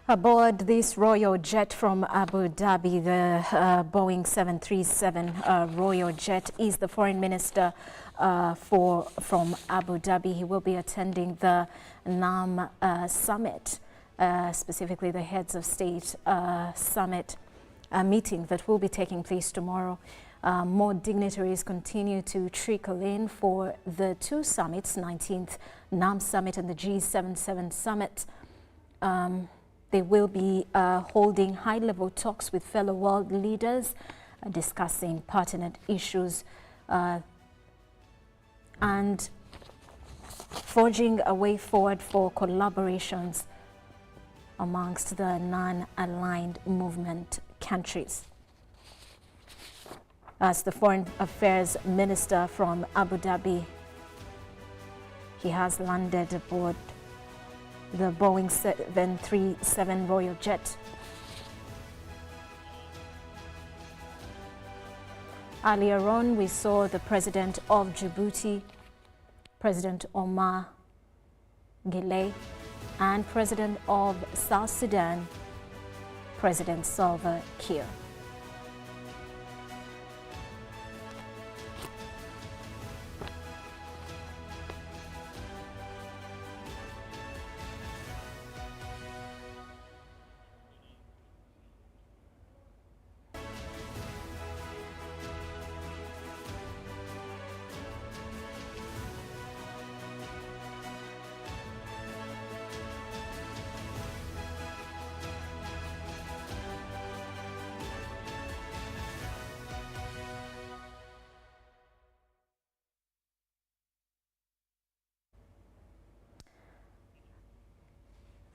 Aboard this royal jet from Abu Dhabi, the Boeing 737 royal jet, is the foreign minister from Abu Dhabi. He will be attending the NAM summit, specifically the heads of state summit meeting that will be taking place tomorrow. More dignitaries continue to trickle in for the two summits, 19th NAM summit and the G77 summit. They will be holding high-level talks with fellow world leaders, discussing pertinent issues and forging a way forward for collaborations amongst the non-aligned movement countries. As the Foreign Affairs Minister from Abu Dhabi, he has landed aboard the Boeing 737 royal jet. Earlier on, we saw the President of Djibouti, President Omar Guelleh, and President of South Sudan, President Salva Kiir.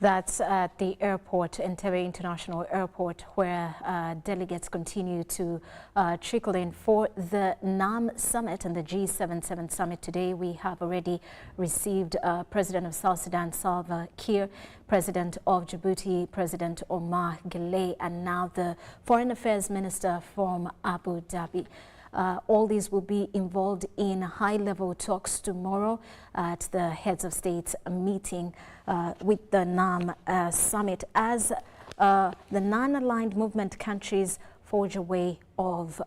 That's at the airport, Entebbe International Airport, where delegates continue to trickle in for the NAM summit and the G77 summit. Today, we have already received President of South Sudan, Salva Kiir, President of Djibouti, President Omar Guelleh, and now the Foreign Affairs Minister from Abu Dhabi. All these will be involved in high-level talks tomorrow at the heads of states meeting with the NAM summit as the non-aligned movement countries forge a way of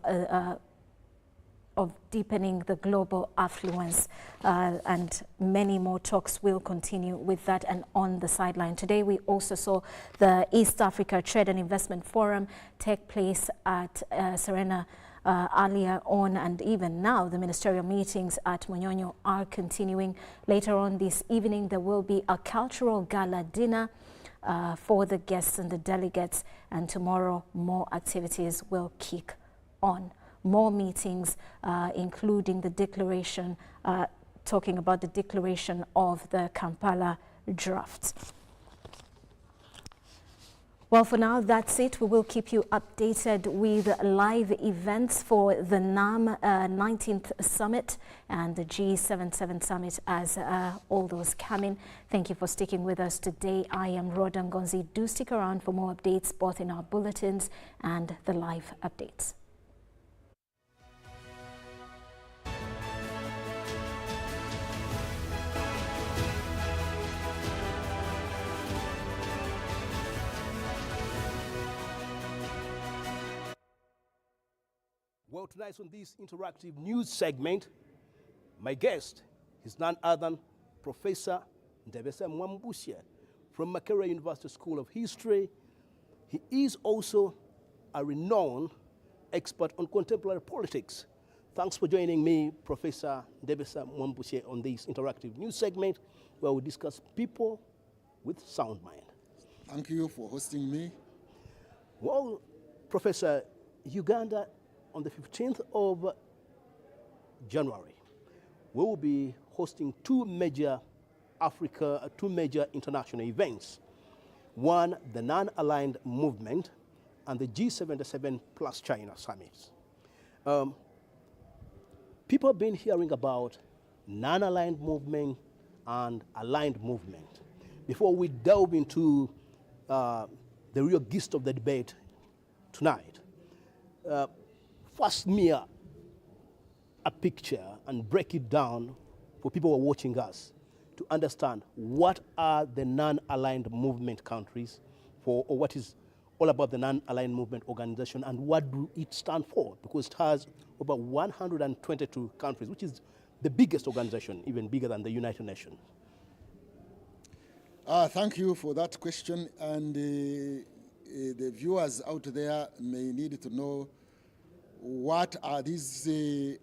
deepening the global affluence, and many more talks will continue with that and on the sideline. Today we also saw the East Africa Trade and Investment Forum take place at Serena earlier on, and even now the ministerial meetings at Munyonyo are continuing. Later on this evening there will be a cultural gala dinner for the guests and the delegates, and tomorrow more activities will kick on. More meetings including the declaration, talking about the declaration of the Kampala draft. Well, for now, that's it. We will keep you updated with live events for the NAM 19th Summit and the G77 Summit as all those come in. Thank you for sticking with us today. I am Rhoda Ngonzi. Do stick around for more updates, both in our bulletins and the live updates. Well, tonight on this interactive news segment, my guest is none other than Professor Ndebesa Mwambusie from Makerere University School of History. He is also a renowned expert on contemporary politics. Thanks for joining me, Professor Ndebesa Mwambusie, on this interactive news segment where we discuss people with sound mind. Thank you for hosting me. Well, Professor, Uganda, on the 15th of January, we will be hosting two major international events. One, the non-aligned movement, and the G77 plus China summits. People have been hearing about non-aligned movement and aligned movement. Before we delve into the real gist of the debate tonight, first mirror a picture and break it down for people who are watching us to understand what are the non-aligned movement countries for, or what is all about the Non-Aligned Movement Organization, and what do it stand for? Because it has about 122 countries, which is the biggest organization, even bigger than the United Nations. Thank you for that question. And the viewers out there may need to know what are these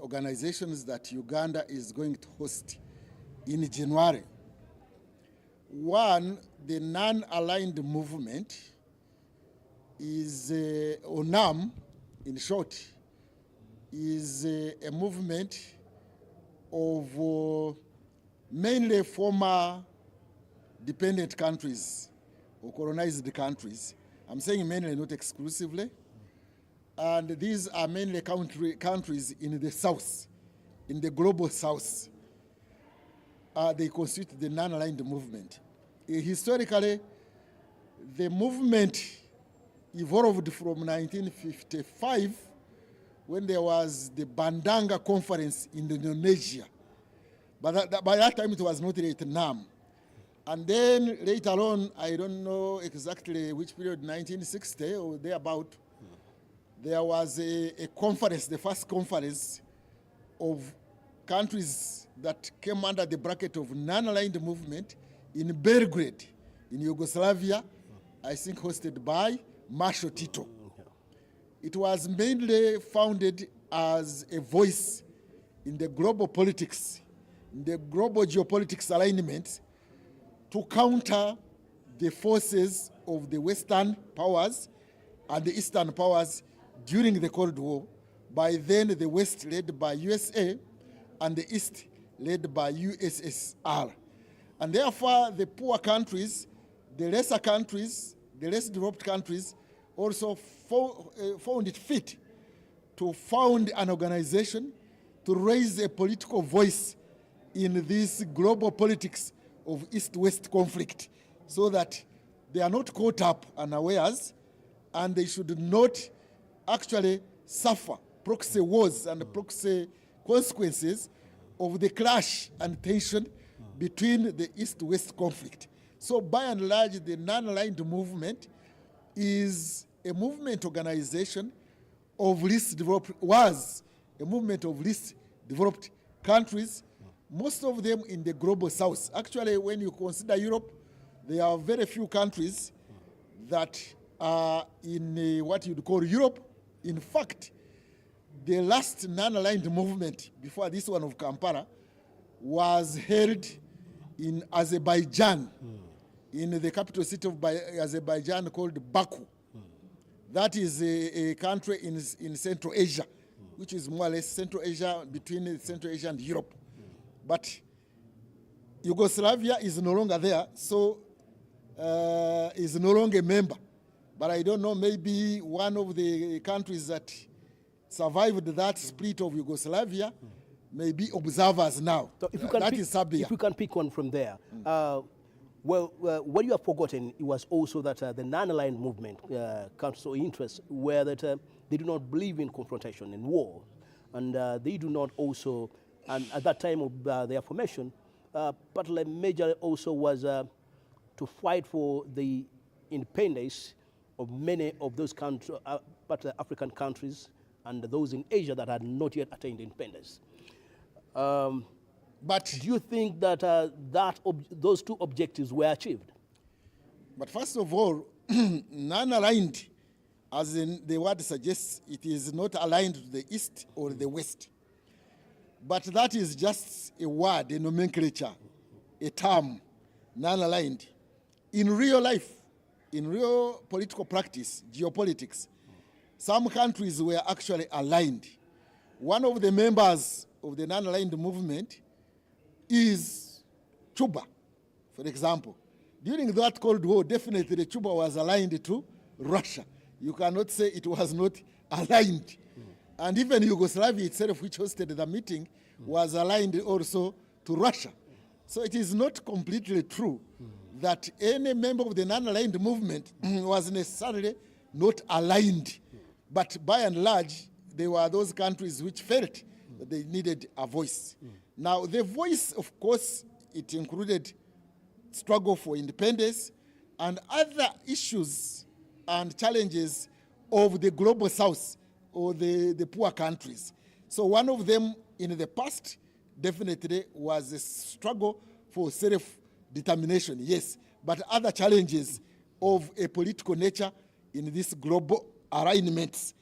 organizations that Uganda is going to host in January. One, the Non-Aligned Movement is, or NAM in short, is a movement of mainly former dependent countries or colonized countries. I'm saying mainly, not exclusively. And these are mainly countries in the south, in the global south. They constitute the non-aligned movement. Historically, the movement evolved from 1955 when there was the Bandanga Conference in Indonesia. But by that time, it was not yet NAM. And then later on, I don't know exactly which period, 1960 or thereabout, there was a conference, the first conference of countries that came under the bracket of non-aligned movement in Belgrade, in Yugoslavia, I think hosted by Marshal Tito. It was mainly founded as a voice in the global politics, in the global geopolitics alignment, to counter the forces of the Western powers and the Eastern powers during the Cold War. By then, the West led by USA and the East led by USSR. And therefore, the poor countries, the lesser countries, the less developed countries also found it fit to found an organization to raise a political voice in this global politics of East-West conflict, so that they are not caught up unawares and they should not actually suffer proxy wars and proxy consequences of the clash and tension between the East-West conflict. So by and large, the non-aligned movement is a movement organization of least developed, was a movement of least developed countries, most of them in the global south. Actually, when you consider Europe, there are very few countries that are in what you'd call Europe. In fact, the last non-aligned movement before this one of Kampala was held in Azerbaijan, in the capital city of Azerbaijan called Baku. That is a country in Central Asia, which is more or less Central Asia, between Central Asia and Europe. But Yugoslavia is no longer there, so is no longer a member. But I don't know, maybe one of the countries that survived that split of Yugoslavia may be observers now. So if you can that pick, is Serbia. If we can pick one from there. What you have forgotten was also that the non-aligned movement countries or interests were that they do not believe in confrontation and war. And they do not also, and at that time of their formation, part of the major also was to fight for the independence of many of those countries, African countries, and those in Asia that had not yet attained independence. But do you think that those two objectives were achieved? But first of all, non-aligned, as in the word suggests, it is not aligned to the East or the West. But that is just a word, a nomenclature, a term, non-aligned. In real life, in real political practice, geopolitics, some countries were actually aligned. One of the members of the non-aligned movement is Cuba, for example. During that Cold War, definitely Cuba was aligned to Russia. You cannot say it was not aligned. And even Yugoslavia itself, which hosted the meeting, was aligned also to Russia. So it is not completely true that any member of the non-aligned movement was necessarily not aligned. But by and large, there were those countries which felt that they needed a voice. Now, the voice, of course, it included struggle for independence and other issues and challenges of the global south or the poor countries. So one of them in the past definitely was a struggle for self-determination, yes, but other challenges of a political nature in this global alignments.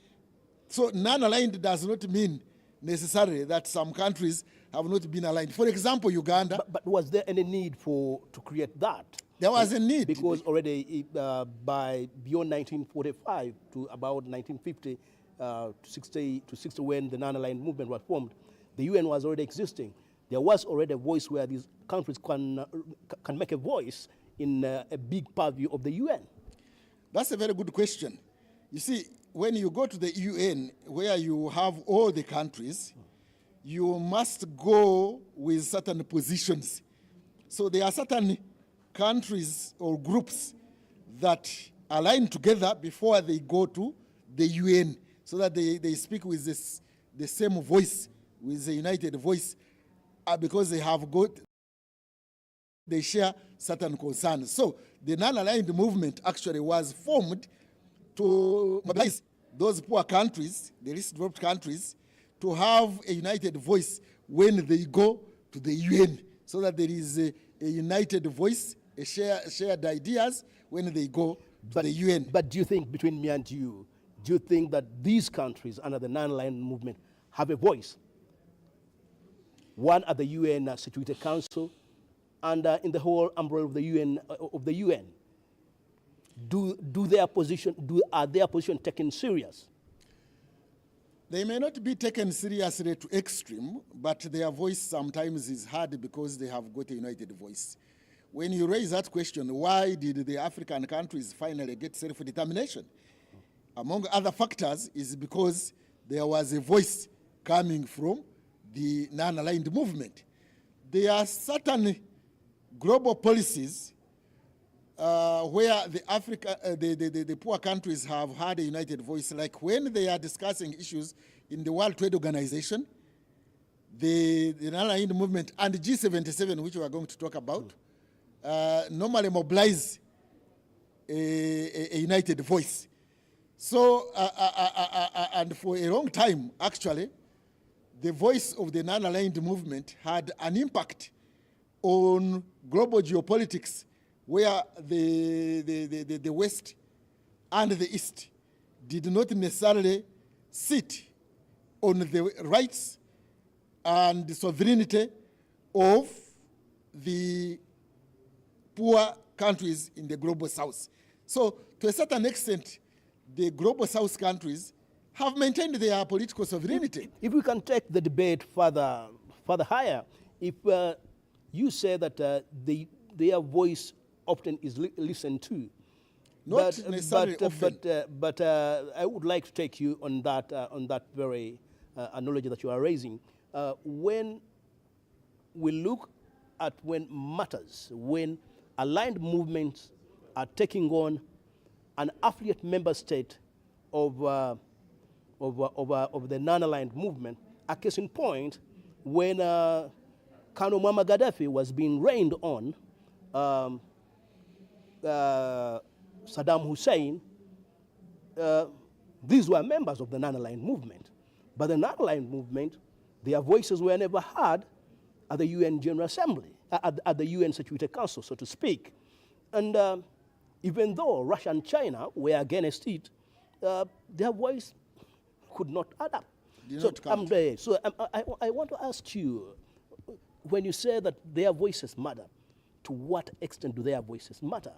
So non-aligned does not mean necessarily that some countries have not been aligned. For example, Uganda. But was there any need to create that? There was a need. Because already by beyond 1945 to about 1950 to 60 when the non-aligned movement was formed, the UN was already existing. There was already a voice where these countries can make a voice in a big purview of the UN. That's a very good question. You see, when you go to the UN, where you have all the countries, you must go with certain positions. So there are certain countries or groups that align together before they go to the UN, so that they speak with the same voice, with a united voice, because they share certain concerns. So the non-aligned movement actually was formed to mobilize those poor countries, the least developed countries, to have a united voice when they go to the UN, so that there is a united voice, a shared ideas when they go to the UN. But do you think, between me and you, do you think that these countries under the non-aligned movement have a voice? One at the UN Security Council, and in the whole umbrella of the UN. Are their position taken serious? They may not be taken seriously to extreme, but their voice sometimes is heard because they have got a united voice. When you raise that question, why did the African countries finally get self-determination? Among other factors is because there was a voice coming from the non-aligned movement. There are certain global policies where the poor countries have had a united voice, like when they are discussing issues in the World Trade Organization, the non-aligned movement and G77, which we are going to talk about, normally mobilize a united voice. So, and for a long time, actually, the voice of the non-aligned movement had an impact on global geopolitics, where the West and the East did not necessarily sit on the rights and the sovereignty of the poor countries in the global South. So, to a certain extent, the global South countries have maintained their political sovereignty. If we can take the debate further higher, if you say that their voice often is listened to, Not necessarily often. But I would like to take you on that very analogy that you are raising. When we look at when matters, when aligned movements are taking on an affiliate member state of the non-aligned movement, a case in point, when Colonel Muammar Gaddafi was being rained on, Saddam Hussein, these were members of the non-aligned movement. But the non-aligned movement, their voices were never heard at the UN General Assembly, at the UN Security Council, so to speak. And even though Russia and China were against it, their voice could not add up. So I want to ask you, when you say that their voices matter, to what extent do their voices matter?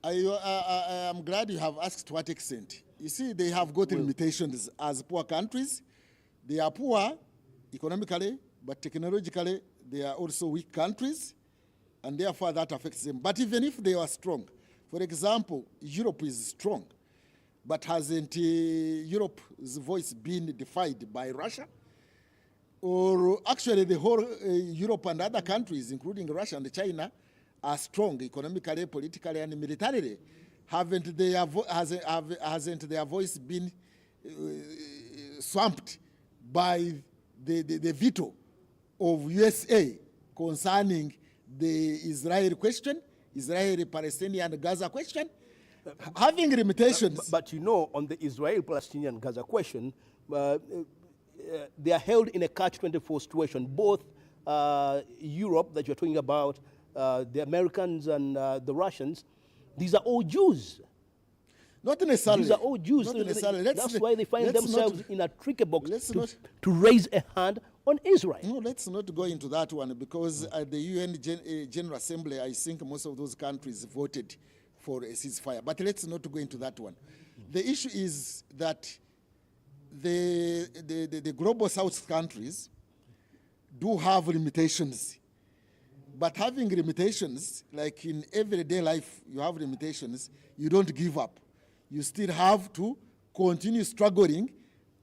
I am glad you have asked to what extent. You see, they have got limitations as poor countries. They are poor economically, but technologically, they are also weak countries, and therefore that affects them. But even if they are strong, for example, Europe is strong, but hasn't Europe's voice been defied by Russia? Or actually the whole Europe and other countries, including Russia and China, are strong economically, politically, and militarily. Hasn't their voice been swamped by the veto of USA concerning the Israel question, Israeli-Palestinian Gaza question? Having limitations. But you know, on the Israel-Palestinian Gaza question, they are held in a catch-24 situation. Both Europe that you're talking about, the Americans and the Russians, these are all Jews. Not necessarily. These are all Jews. Not necessarily. That's why they find themselves in a tricky box to raise a hand on Israel. No, let's not go into that one, because at the UN General Assembly, I think most of those countries voted for a ceasefire. But let's not go into that one. The issue is that the global South countries do have limitations. But having limitations, like in everyday life, you have limitations, you don't give up. You still have to continue struggling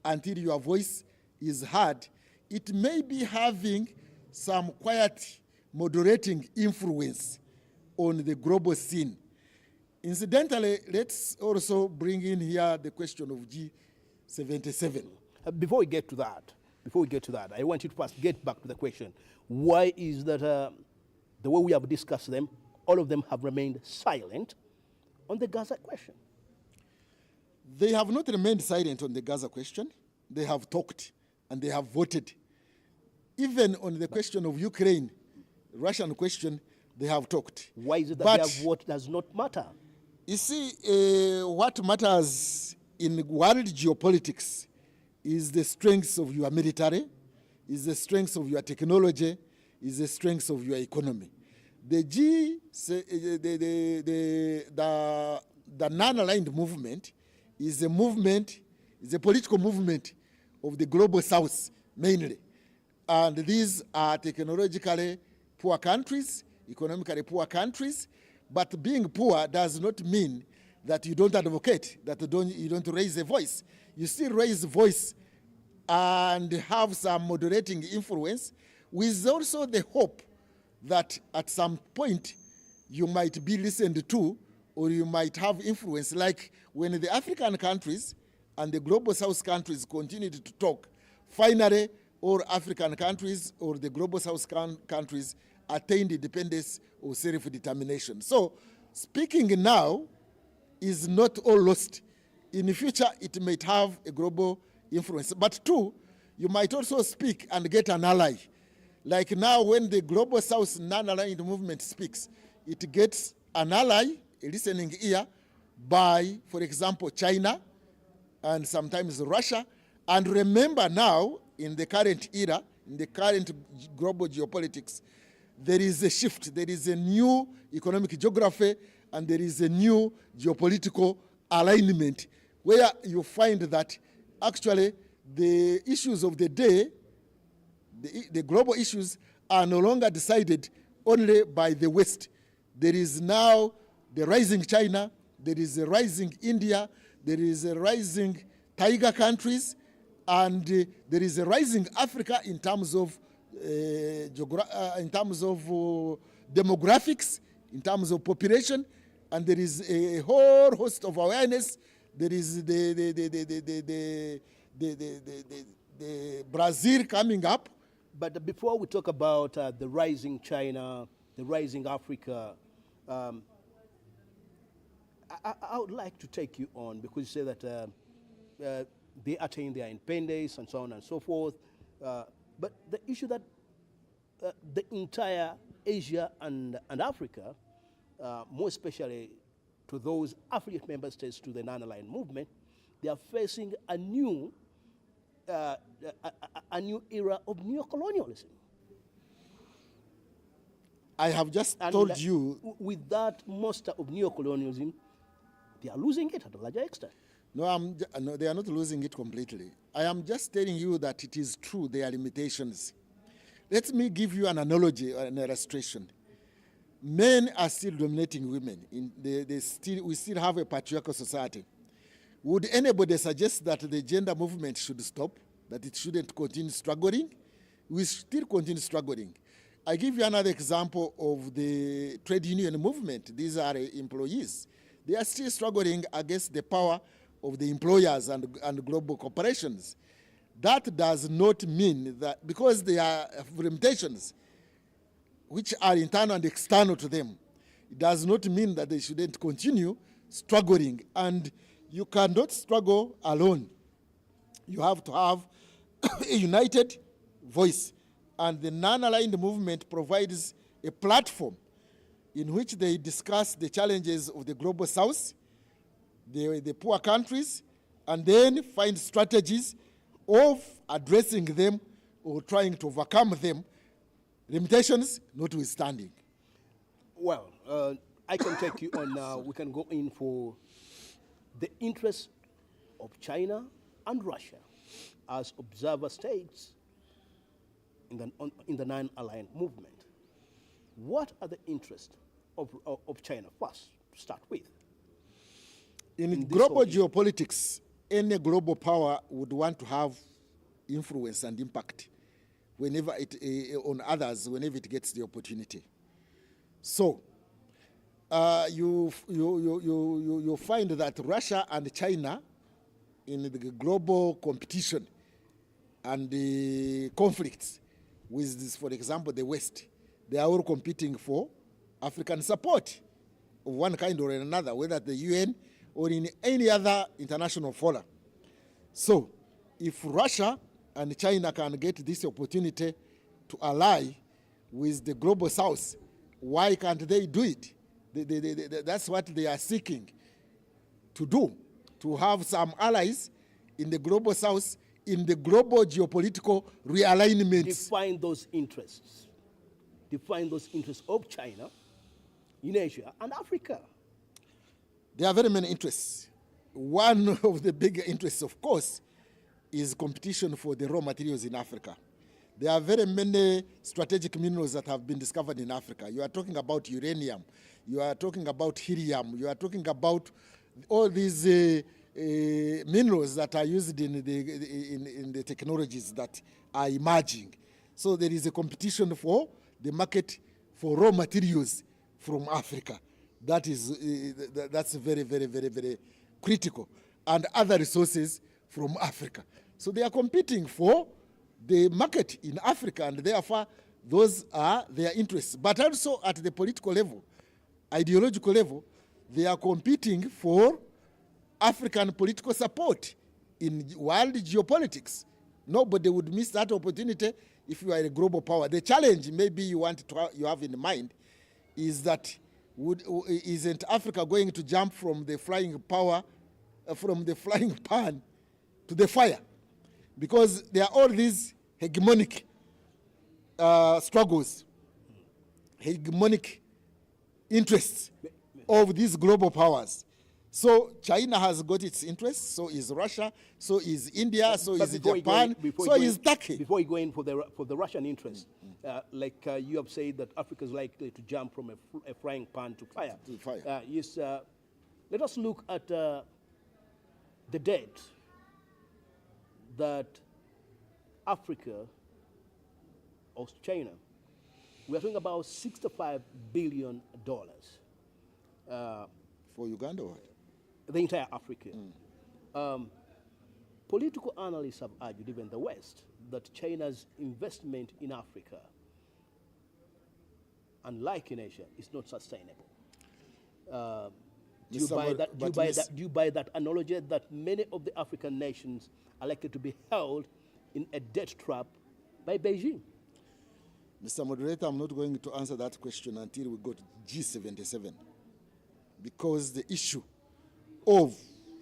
until your voice is heard. It may be having some quiet moderating influence on the global scene. Incidentally, let's also bring in here the question of G77. Before we get to that, I want you to first get back to the question. Why is that the way we have discussed them, all of them have remained silent on the Gaza question? They have not remained silent on the Gaza question. They have talked and they have voted. Even on the question of Ukraine, Russian question, they have talked. Why is it that their vote does not matter? You see, what matters in world geopolitics is the strength of your military, is the strength of your technology, is the strength of your economy. The non-aligned movement is a movement, is a political movement of the global South mainly. And these are technologically poor countries, economically poor countries, but being poor does not mean that you don't advocate, that you don't raise a voice. You still raise a voice and have some moderating influence, with also the hope that at some point you might be listened to, or you might have influence, like when the African countries and the global South countries continued to talk, finally all African countries or the global South countries attained independence or self-determination. So speaking now is not all lost. In the future, it might have a global influence. But two, you might also speak and get an ally. Like now when the global South non-aligned movement speaks, it gets an ally, a listening ear, by, for example, China and sometimes Russia. And remember now, in the current era, in the current global geopolitics, there is a shift. There is a new economic geography, and there is a new geopolitical alignment where you find that actually the issues of the day, the global issues, are no longer decided only by the West. There is now the rising China, there is a rising India, there is a rising tiger countries, and there is a rising Africa in terms of demographics, in terms of population, and there is a whole host of awareness. There is the Brazil coming up. But before we talk about the rising China, the rising Africa, I would like to take you on, because you say that they attain their independence and so on and so forth. But the issue that the entire Asia and Africa, more especially to those affiliate member states to the non-aligned movement, they are facing a new era of neocolonialism. I have just told you. With that monster of neocolonialism, they are losing it at a larger extent. No, no, they are not losing it completely. I am just telling you that it is true, there are limitations. Let me give you an analogy, an illustration. Men are still dominating women. We still have a patriarchal society. Would anybody suggest that the gender movement should stop, that it shouldn't continue struggling? We still continue struggling. I give you another example of the trade union movement. These are employees. They are still struggling against the power of the employers and global corporations. That does not mean that, because there are limitations which are internal and external to them, it does not mean that they shouldn't continue struggling, and you cannot struggle alone. You have to have a united voice, and the non-aligned movement provides a platform in which they discuss the challenges of the global south, the poor countries, and then find strategies of addressing them or trying to overcome them, limitations notwithstanding. Well, I can take you on, we can go in for the interest of China and Russia as observer states in the non-aligned movement. What are the interests of China first, to start with? In global geopolitics, any global power would want to have influence and impact whenever on others whenever it gets the opportunity. So you find that Russia and China in the global competition and the conflicts with this, for example, the West, they are all competing for African support of one kind or another, whether at the UN or in any other international forum. So if Russia and China can get this opportunity to ally with the global south, why can't they do it? That's what they are seeking to do, to have some allies in the global south, in the global geopolitical realignment. Define those interests. Define those interests of China in Asia and Africa. There are very many interests. One of the big interests, of course, is competition for the raw materials in Africa. There are very many strategic minerals that have been discovered in Africa. You are talking about uranium, you are talking about helium, you are talking about all these minerals that are used in the technologies that are emerging. So there is a competition for the market for raw materials from Africa. That's very, very, very, very critical. And other resources from Africa. So they are competing for the market in Africa, and therefore those are their interests. But also at the political level, ideological level, they are competing for African political support in world geopolitics. Nobody would miss that opportunity if you are a global power. The challenge maybe you have in mind is that isn't Africa going to jump from the flying pan to the fire? Because there are all these hegemonic struggles, hegemonic interests of these global powers. So China has got its interests, so is Russia, so is India, so is Japan, so is Turkey. Before you go in for the Russian interest, like you have said that Africa is likely to jump from a frying pan to fire. Yes, let us look at the debt that Africa owes China. We are talking about $65 billion. For Uganda or what? The entire Africa. Political analysts have argued, even the West, that China's investment in Africa, unlike in Asia, is not sustainable. Do you buy that analogy that many of the African nations are likely to be held in a debt trap by Beijing? Mr. Moderator, I'm not going to answer that question until we go to G77, because the issue of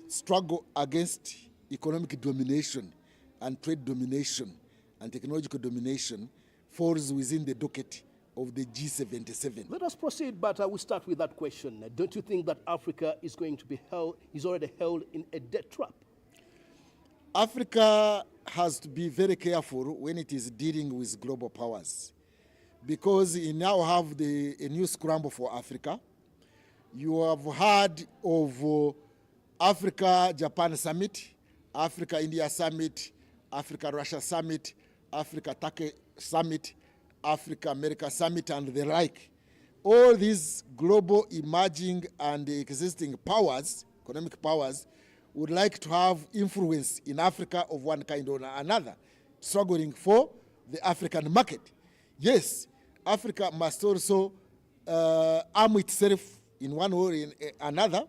struggle against economic domination and trade domination and technological domination falls within the docket of the G77. Let us proceed, but I will start with that question. Don't you think that Africa is going to be already held in a debt trap? Africa has to be very careful when it is dealing with global powers, because you now have a new scramble for Africa. You have heard of Africa-Japan Summit, Africa-India Summit, Africa-Russia Summit, Africa-Turkey Summit, Africa-America Summit, and the like. All these global emerging and existing powers, economic powers, would like to have influence in Africa of one kind or another, struggling for the African market. Yes, Africa must also arm itself in one way or in another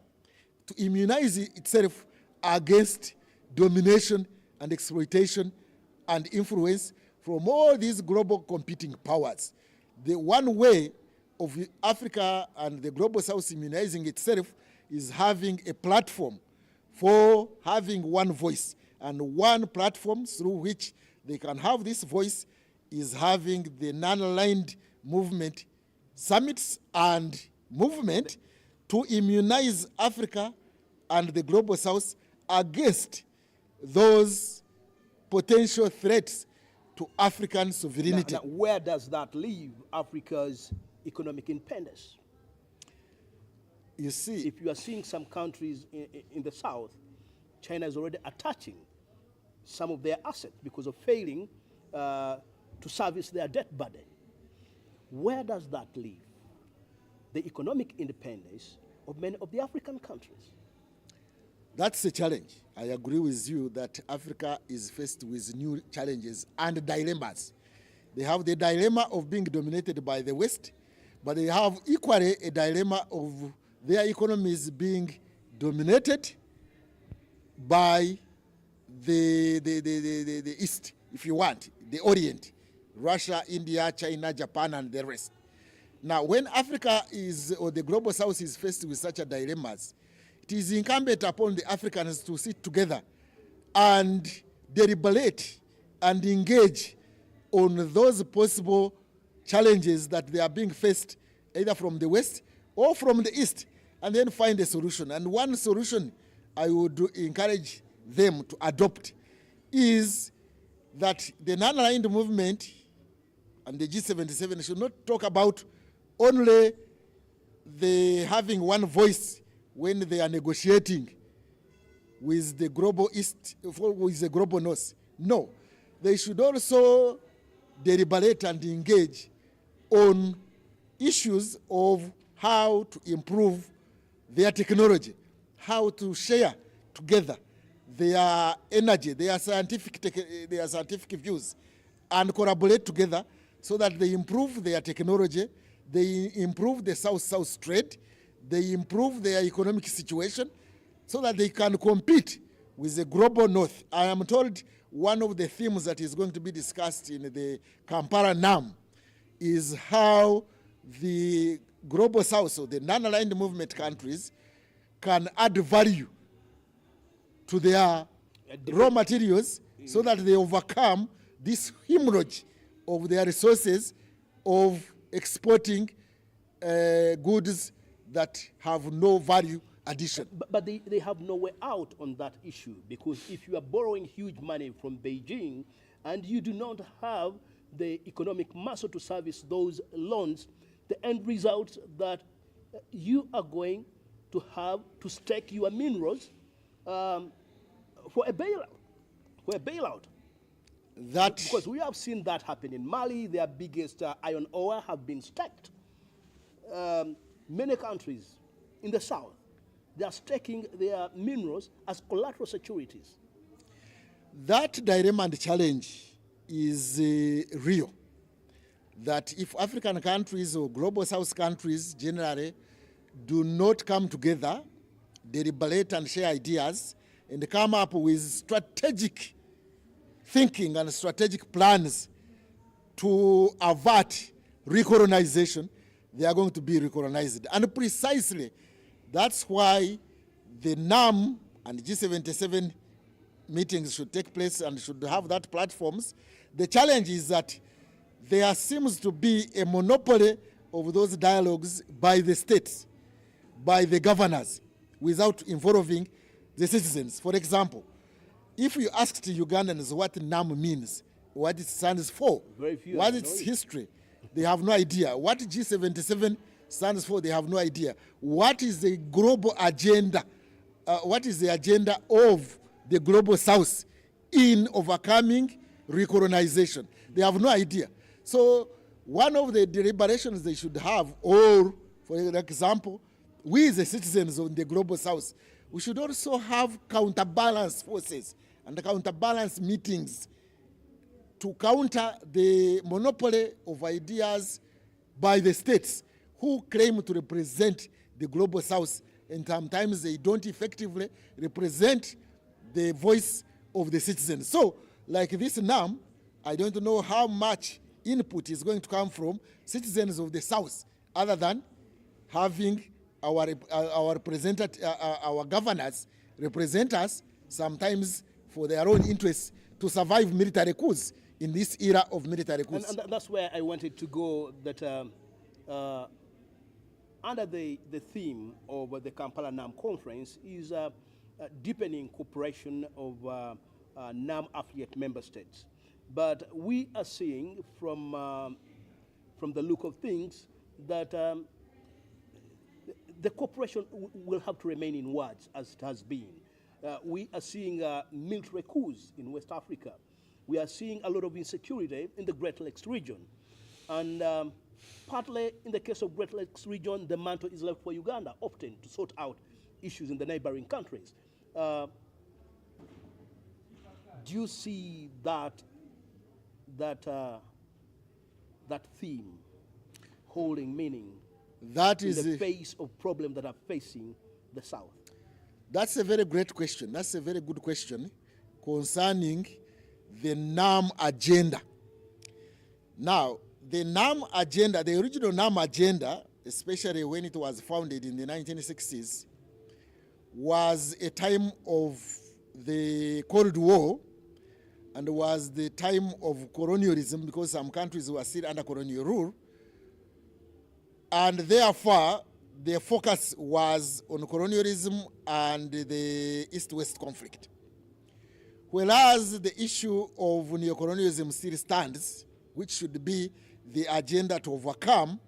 to immunize itself against domination and exploitation and influence from all these global competing powers. The one way of Africa and the global south immunizing itself is having a platform for having one voice, and one platform through which they can have this voice is having the non-aligned movement summits and movement to immunize Africa and the global south against those potential threats to African sovereignty. Now, where does that leave Africa's economic independence? You see, If you are seeing some countries in the south, China is already attaching some of their assets because of failing to service their debt burden. Where does that leave the economic independence of many of the African countries? that's a challenge. I agree with you that Africa is faced with new challenges and dilemmas. They have the dilemma of being dominated by the West, but they have equally a dilemma of their economies being dominated by the East, if you want, the Orient, Russia, India, China, Japan, and the rest. Now, when Africa is, or the global south is faced with such a dilemmas, it is incumbent upon the Africans to sit together and deliberate and engage on those possible challenges that they are being faced either from the West or from the East, and then find a solution. And one solution I would encourage them to adopt is that the non-aligned movement and the G77 should not talk about only the having one voice when they are negotiating with the global East, with the global North. No, they should also deliberate and engage on issues of how to improve their technology, how to share together their energy, their scientific views, and collaborate together so that they improve their technology, they improve the South-South trade, they improve their economic situation so that they can compete with the global North. I am told one of the themes that is going to be discussed in the Kampala NAM is how the global South, so the non-aligned movement countries, can add value to their raw materials so that they overcome this hemorrhage of their resources of exporting goods that have no value addition. But they have no way out on that issue, because if you are borrowing huge money from Beijing and you do not have the economic muscle to service those loans, the end result that you are going to have to stake your minerals for a bailout. Because we have seen that happen in Mali. Their biggest iron ore have been staked. Many countries in the south, they are staking their minerals as collateral securities. That dilemma and challenge is real. That if African countries or global South countries generally do not come together, deliberate and share ideas, and come up with strategic thinking and strategic plans to avert recolonization, they are going to be recolonized. And precisely, that's why the NAM and G77 meetings should take place and should have that platforms. The challenge is that there seems to be a monopoly of those dialogues by the states, by the governors, without involving the citizens. For example, if you asked Ugandans what NAM means, what it stands for, what its history, they have no idea. What G77 stands for, they have no idea. What is the global agenda? What is the agenda of the global South in overcoming recolonization? They have no idea. So one of the deliberations they should have, or for example, we the citizens of the global South, we should also have counterbalance forces and counterbalance meetings to counter the monopoly of ideas by the states who claim to represent the global South and sometimes they don't effectively represent the voice of the citizens. So, like this NAM, I don't know how much input is going to come from citizens of the South, other than having our governors represent us, sometimes for their own interests, to survive military coups in this era of military coups. And that's where I wanted to go, that under the theme of the Kampala NAM conference is deepening cooperation of NAM affiliate member states. But we are seeing from the look of things that the cooperation will have to remain in words, as it has been. We are seeing military coups in West Africa. We are seeing a lot of insecurity in the Great Lakes region. And partly in the case of Great Lakes region, the mantle is left for Uganda, often to sort out issues in the neighboring countries. Do you see that theme holding meaning That in is the face of problems that are facing the South? That's a very great question. That's a very good question concerning the NAM agenda. Now, the NAM agenda, the original NAM agenda, especially when it was founded in the 1960s, was a time of the Cold War and was the time of colonialism, because some countries were still under colonial rule. And therefore, the focus was on colonialism and the East-West conflict. Whereas the issue of neocolonialism still stands, which should be the agenda to overcome,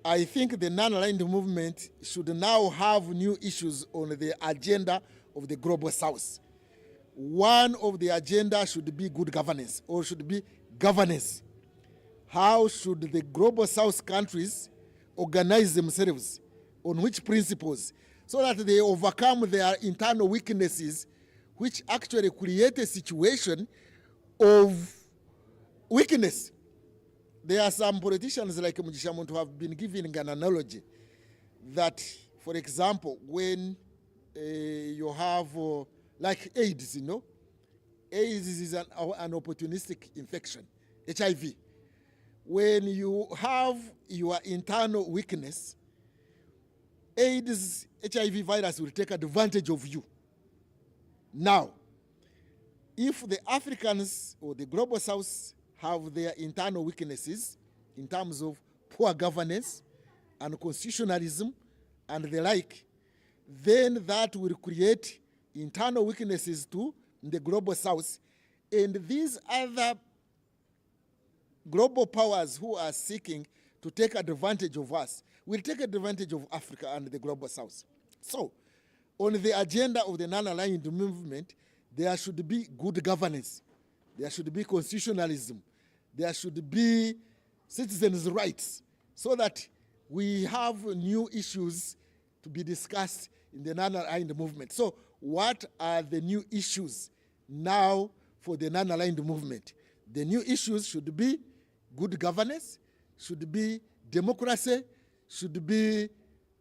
I think the non-aligned movement should now have new issues on the agenda of the Global South. One of the agenda should be good governance, or should be governance. How should the Global South countries organize themselves, on which principles, so that they overcome their internal weaknesses, which actually create a situation of weakness. There are some politicians like Mugisha who have been giving an analogy that, for example, when you have like AIDS, AIDS is an opportunistic infection, HIV. When you have your internal weakness, AIDS, HIV virus will take advantage of you. Now, if the Africans or the Global South have their internal weaknesses in terms of poor governance and constitutionalism and the like, then that will create internal weaknesses too in the Global South. And these other global powers who are seeking to take advantage of us will take advantage of Africa and the Global South. So, on the agenda of the non-aligned movement, there should be good governance. There should be constitutionalism. There should be citizens' rights, so that we have new issues to be discussed in the non-aligned movement. So, what are the new issues now for the non-aligned movement? The new issues should be good governance, should be democracy, should be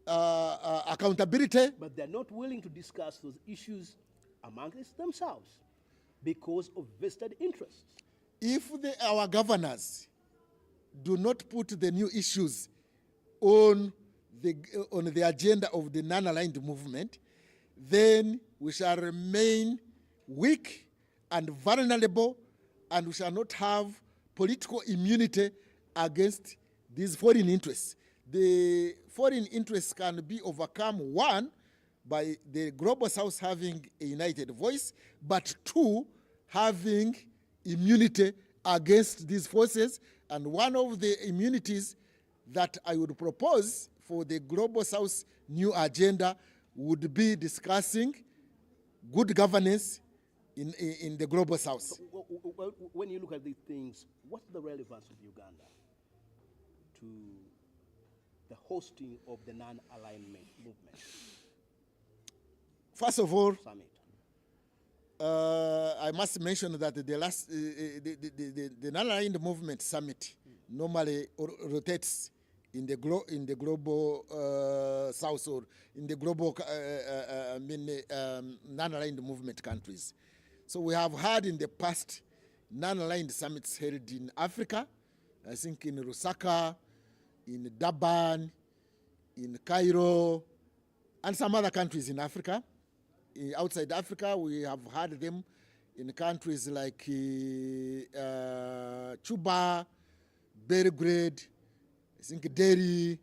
accountability. But they're not willing to discuss those issues amongst themselves because of vested interests. If our governors do not put the new issues on the agenda of the non-aligned movement, then we shall remain weak and vulnerable, and we shall not have political immunity against these foreign interests. The foreign interests can be overcome, one, by the Global South having a united voice, but two, having immunity against these forces. And one of the immunities that I would propose for the Global South new agenda would be discussing good governance in the Global South. So, when you look at these things, what's the relevance of Uganda to the hosting of the non-alignment movement? First of all, Summit. I must mention that the non-aligned movement summit normally rotates in the global south, or in the global non-aligned movement countries. So we have had in the past non-aligned summits held in Africa, I think in Lusaka, in Durban, in Cairo, and some other countries in Africa. Outside Africa, we have had them in countries like Cuba, Belgrade, I think Delhi.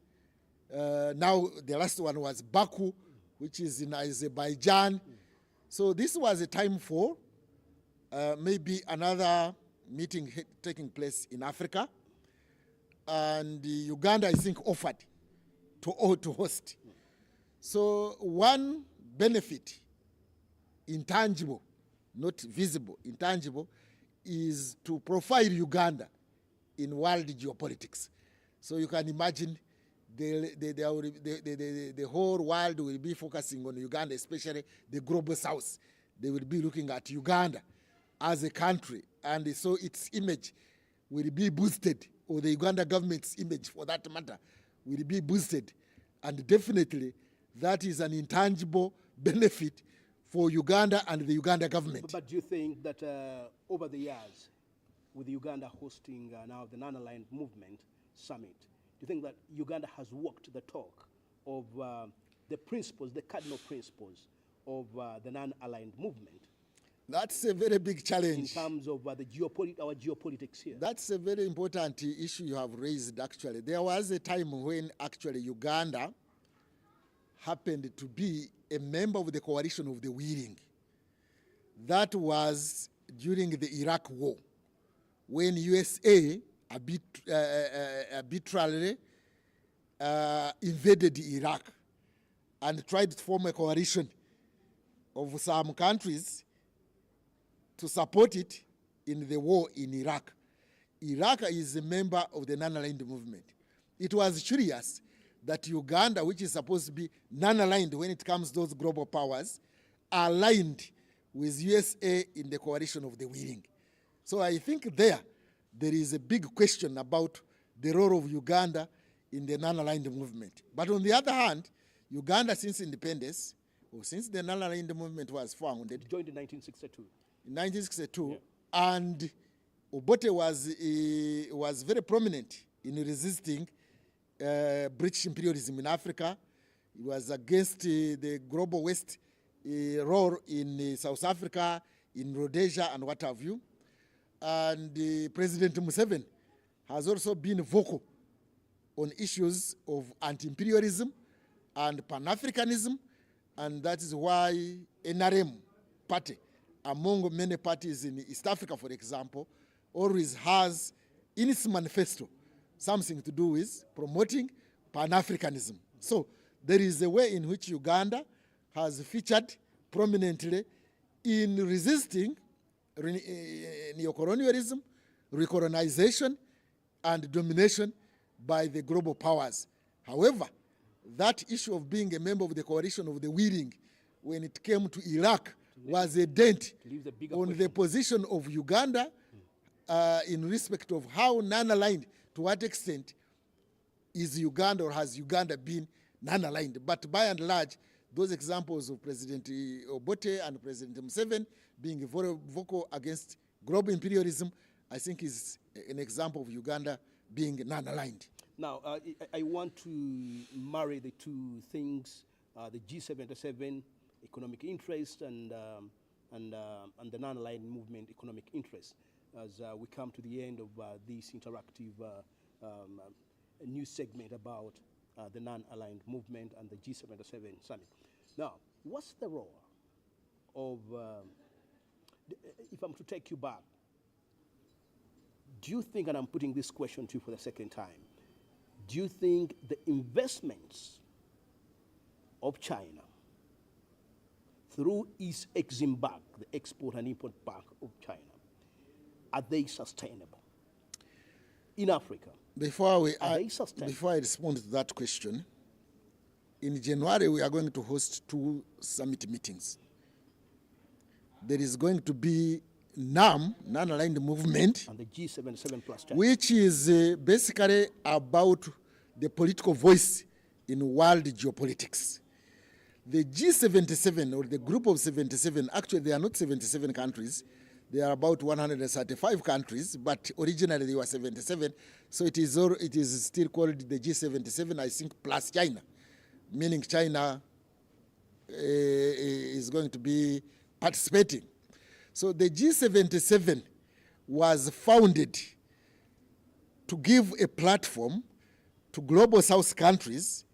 Now the last one was Baku, which is in Azerbaijan. So this was a time for maybe another meeting taking place in Africa. And Uganda, I think, offered to host. So one benefit, intangible, not visible, intangible, is to profile Uganda in world geopolitics. So you can imagine the whole world will be focusing on Uganda, especially the global south. They will be looking at Uganda as a country, and so its image will be boosted, or the Uganda government's image for that matter will be boosted. And definitely that is an intangible benefit for Uganda and the Uganda government. But do you think that over the years, with Uganda hosting now the non-aligned movement summit, do you think that Uganda has walked the talk of the principles, the cardinal principles of the non-aligned movement? That's a very big challenge. In terms of our geopolitics here. That's a very important issue you have raised, actually. There was a time when actually Uganda happened to be a member of the coalition of the willing. That was during the Iraq War, when USA arbitrarily invaded Iraq and tried to form a coalition of some countries to support it in the war in Iraq. Iraq is a member of the non-aligned movement. It was curious that Uganda, which is supposed to be non-aligned when it comes to those global powers, aligned with USA in the coalition of the willing. So I think there is a big question about the role of Uganda in the non-aligned movement. But on the other hand, Uganda, since independence, or since the non-aligned movement was founded, it joined in 1962. In 1962, yeah. And Obote was very prominent in resisting British imperialism in Africa. He was against the global West role in South Africa, in Rhodesia, and what have you. And President Museveni has also been vocal on issues of anti-imperialism and Pan-Africanism, and that is why NRM party, among many parties in East Africa, for example, always has in its manifesto something to do with promoting Pan-Africanism. So there is a way in which Uganda has featured prominently in resisting neocolonialism, recolonization, and domination by the global powers. However, that issue of being a member of the coalition of the willing, when it came to Iraq, was a dent on the position of Uganda in respect of how non-aligned, to what extent is Uganda or has Uganda been non-aligned. But by and large, those examples of President Obote and President Museveni being very vocal against global imperialism, I think is an example of Uganda being non-aligned. Now, I want to marry the two things, the G77 economic interest and the non-aligned movement economic interest, as we come to the end of this interactive news segment about the non-aligned movement and the G77 summit. Now, what's the role of, if I'm to take you back, do you think, and I'm putting this question to you for the second time, do you think the investments of China through its Exim Bank, the Export and Import Bank of China, are they sustainable in Africa? Before I respond to that question, in January we are going to host 2 summit meetings. There is going to be NAM, Non-Aligned Movement, and the G77 plus China, which is basically about the political voice in world geopolitics. The G77, or the group of 77, actually they are not 77 countries, they are about 135 countries, but originally they were 77, so it is still called the G77, I think, plus China, meaning China is going to be participating. So the G77 was founded to give a platform to global South countries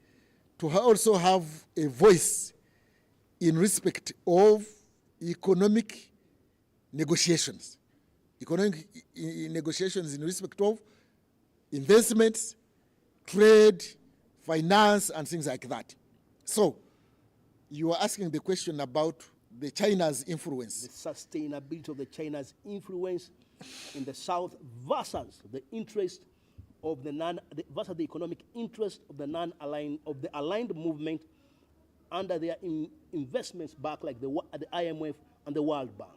to also have a voice in respect of economic negotiations. Economic negotiations in respect of investments, trade, finance, and things like that. So, you are asking the question about the China's influence. The sustainability of the China's influence in the South versus the interest of versus the economic interest of the aligned movement under their investments back, like the IMF and the World Bank.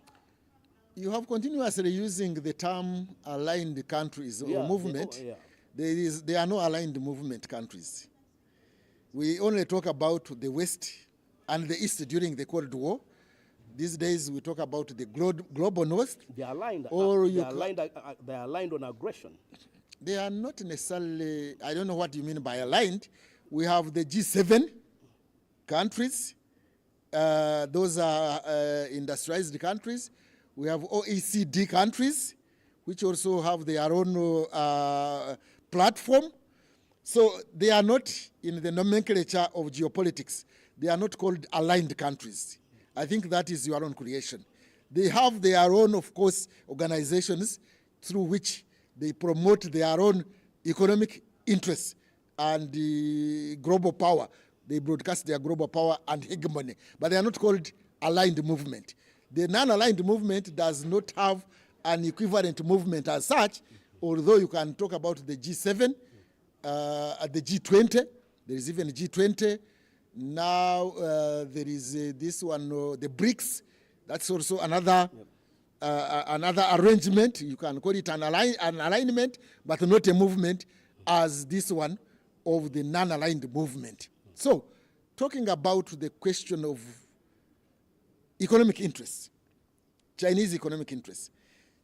You have continuously using the term aligned countries or movement. There are no aligned movement countries. We only talk about the West and the East during the Cold War. These days we talk about the global North. They are aligned. They are aligned on aggression. They are not necessarily, I don't know what you mean by aligned. We have the G7 countries. Those are industrialized countries. We have OECD countries, which also have their own platform. So they are not in the nomenclature of geopolitics. They are not called aligned countries. I think that is your own creation. They have their own, of course, organizations through which they promote their own economic interests and global power. They broadcast their global power and hegemony, but they are not called aligned movement. The non-aligned movement does not have an equivalent movement as such, although you can talk about the G7, the G20, there is even G20. Now there is this one, the BRICS. That's also another another arrangement. You can call it an alignment, but not a movement as this one of the non-aligned movement. So, talking about the question of economic interests, Chinese economic interests.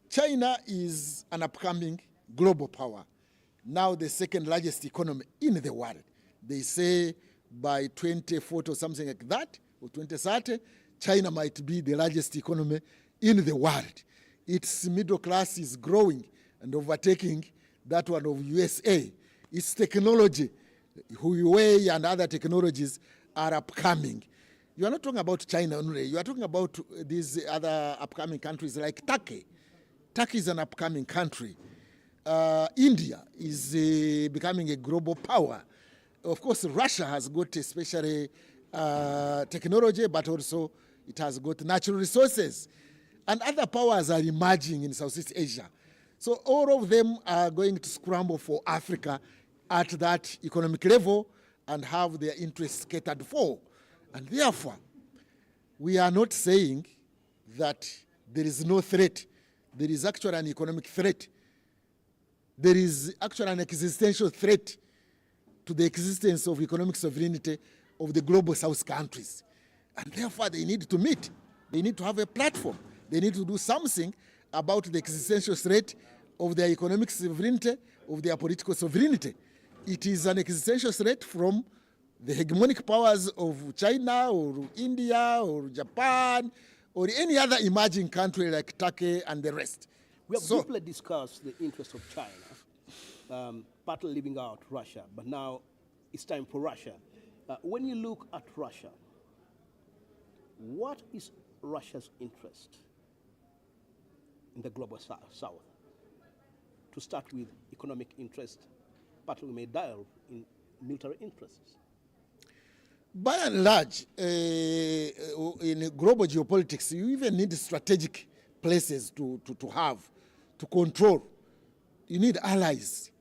China is an upcoming global power, now the second largest economy in the world. They say by 2040 or something like that, or 2030, China might be the largest economy in the world. Its middle class is growing and overtaking that one of USA. Its technology, Huawei and other technologies are upcoming. You are not talking about China only. You are talking about these other upcoming countries like Turkey. Turkey is an upcoming country. India is becoming a global power. Of course, Russia has got especially technology, but also it has got natural resources. And other powers are emerging in Southeast Asia. So all of them are going to scramble for Africa at that economic level and have their interests catered for. And therefore, we are not saying that there is no threat. There is actually an economic threat. There is actually an existential threat to the existence of economic sovereignty of the global South countries. And therefore, they need to meet. They need to have a platform. They need to do something about the existential threat of their economic sovereignty, of their political sovereignty. It is an existential threat from the hegemonic powers of China or India or Japan or any other emerging country like Turkey and the rest. We have deeply discussed the interests of China, partly leaving out Russia, but now it's time for Russia. When you look at Russia, what is Russia's interest in the global South? To start with economic interest, partly we may dial in military interests. By and large, in global geopolitics, you even need strategic places to have, to control. You need allies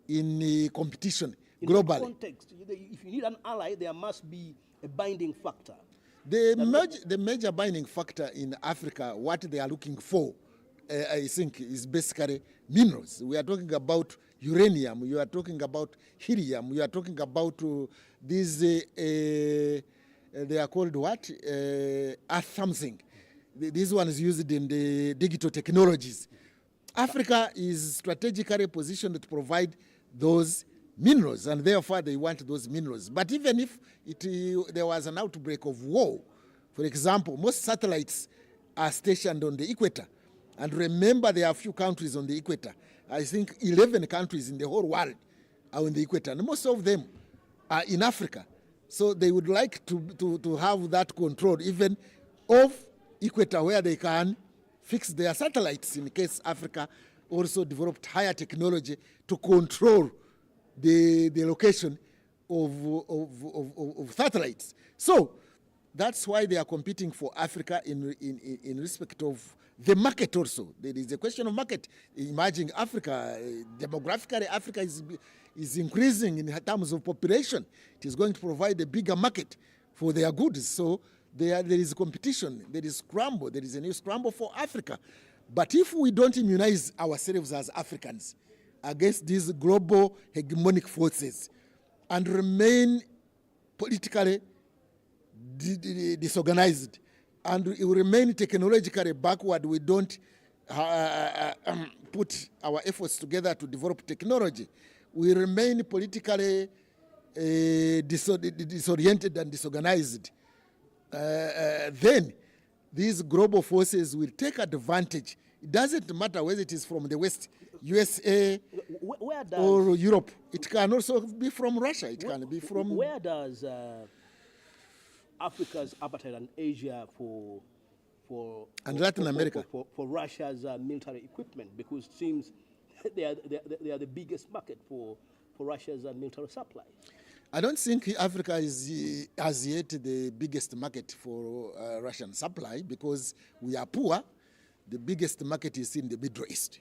in competition globally. In that context, if you need an ally, there must be a binding factor. The major binding factor in Africa, what they are looking for, I think, is basically minerals. We are talking about uranium, you are talking about helium, you are talking about these, they are called what? Earth something. This one is used in the digital technologies. Africa is strategically positioned to provide those minerals, and therefore they want those minerals. But even if there was an outbreak of war, for example, most satellites are stationed on the equator. And remember, there are a few countries on the equator. I think 11 countries in the whole world are on the equator, and most of them are in Africa. So they would like to have that control, even off equator, where they can fix their satellites in case Africa also developed higher technology to control the location of satellites. So that's why they are competing for Africa in respect of the market also. There is a question of market. Imagine Africa, demographically, Africa is increasing in terms of population. It is going to provide a bigger market for their goods. So there is competition, there is scramble, there is a new scramble for Africa. But if we don't immunize ourselves as Africans against these global hegemonic forces and remain politically disorganized and we remain technologically backward, we don't put our efforts together to develop technology, we remain politically disoriented and disorganized, then these global forces will take advantage. It doesn't matter whether it is from the West, USA, or Europe. It can also be from Russia. It can be from... Where does Africa's appetite and Asia and Latin America for Russia's military equipment? Because it seems they are the biggest market for Russia's military supply. I don't think Africa is as yet the biggest market for Russian supply because we are poor. The biggest market is in the Middle East.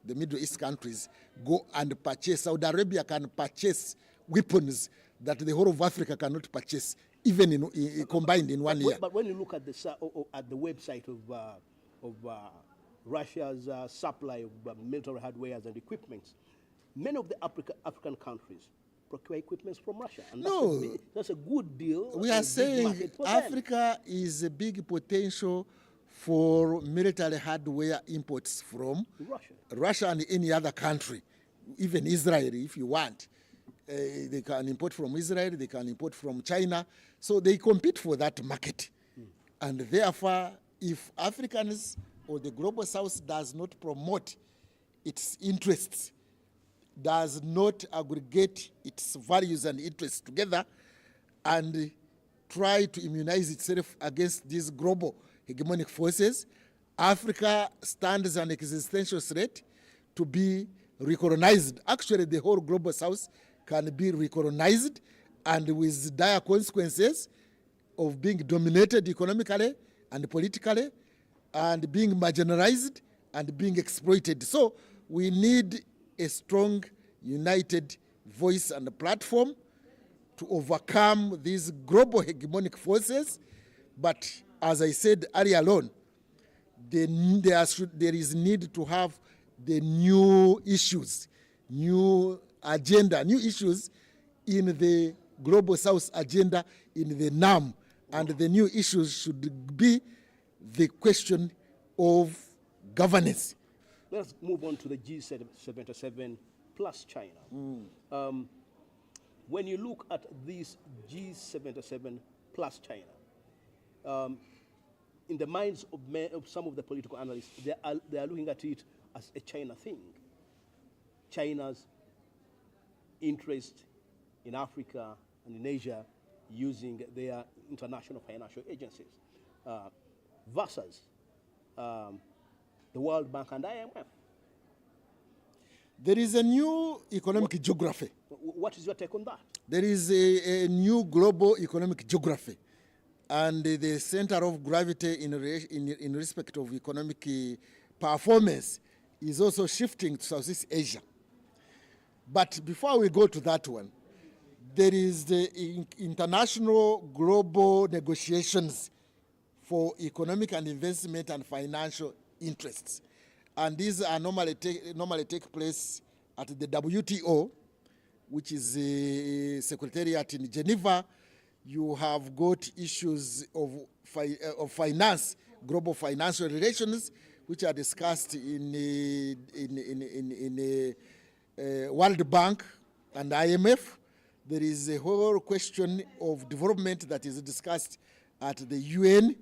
The Middle East countries go and purchase. Saudi Arabia can purchase weapons that the whole of Africa cannot purchase, even combined in 1 year. But when you look at the website of Russia's supply of military hardware and equipment, many of the African countries procure equipment from Russia. And that's a good deal. We are saying Africa is a big potential for military hardware imports from Russia and any other country, even Israel if you want. They can import from Israel, they can import from China. So they compete for that market. And therefore, if Africans or the Global South does not promote its interests, does not aggregate its values and interests together and try to immunize itself against these global hegemonic forces, Africa stands an existential threat to be recognized. Actually, the whole Global South can be recognized and with dire consequences of being dominated economically and politically and being marginalized and being exploited. So we need a strong, united voice and platform to overcome these global hegemonic forces. But as I said earlier on, there is need to have the new issues, new agenda, new issues in the Global South agenda in the NAM. And the new issues should be the question of governance. Let's move on to the G77 plus China. When you look at this G77 plus China, in the minds of some of the political analysts, they are looking at it as a China thing. China's interest in Africa and in Asia using their international financial agencies versus the World Bank and IMF. There is a new economic geography. What is your take on that? There is a new global economic geography. And the center of gravity in respect of economic performance is also shifting to Southeast Asia. But before we go to that one, there is the international global negotiations for economic and investment and financial interests. And these are normally take place at the WTO, which is a secretariat in Geneva. You have got issues of finance, global financial relations, which are discussed in World Bank and IMF. There is a whole question of development that is discussed at the UN.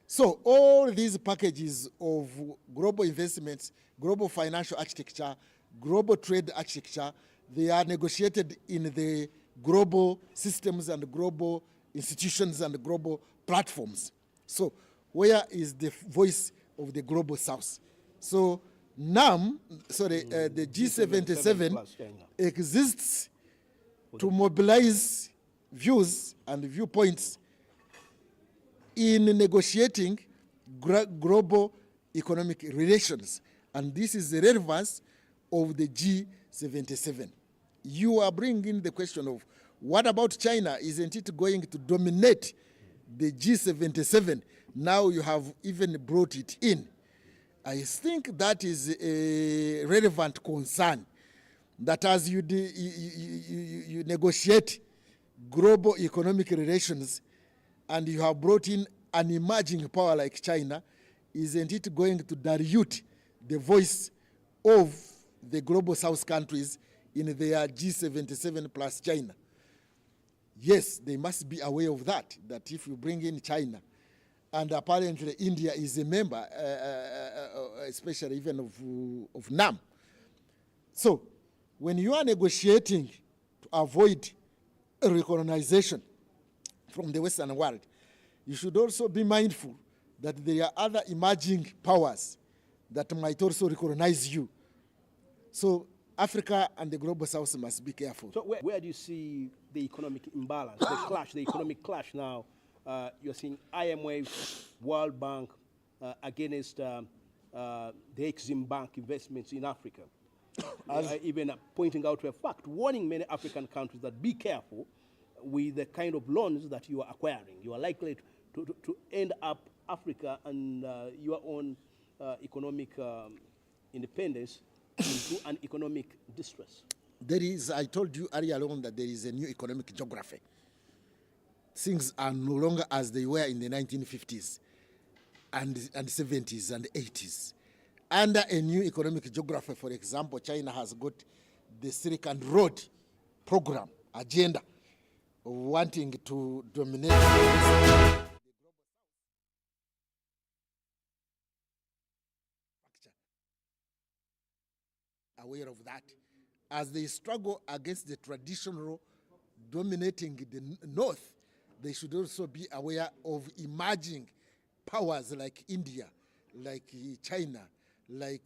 So all these packages of global investments, global financial architecture, global trade architecture, they are negotiated in the global systems and global institutions and global platforms. So where is the voice of the global south? So NAM, the G77 exists to mobilize views and viewpoints in negotiating global economic relations. And this is the relevance of the G77. You are bringing the question of, what about China? Isn't it going to dominate the G77? Now you have even brought it in. I think that is a relevant concern, that as you negotiate global economic relations and you have brought in an emerging power like China, isn't it going to dilute the voice of the global South countries in their G77 plus China? Yes, they must be aware of that if you bring in China, and apparently India is a member, especially even of NAM. So when you are negotiating to avoid a recognition from the Western world, you should also be mindful that there are other emerging powers that might also recognize you. So Africa and the global south must be careful. So where do you see the economic imbalance, the clash, the economic clash now? You're seeing IMF, World Bank against the Exim Bank investments in Africa. Even pointing out to a fact, warning many African countries that be careful with the kind of loans that you are acquiring. You are likely to end up Africa and your own economic independence into an economic distress. There is, I told you earlier on that there is a new economic geography. Things are no longer as they were in the 1950s and 70s and 80s. Under a new economic geography, for example, China has got the Silk Road program, agenda, of wanting to dominate aware of that. As they struggle against the traditional dominating the North, they should also be aware of emerging powers like India, like China, like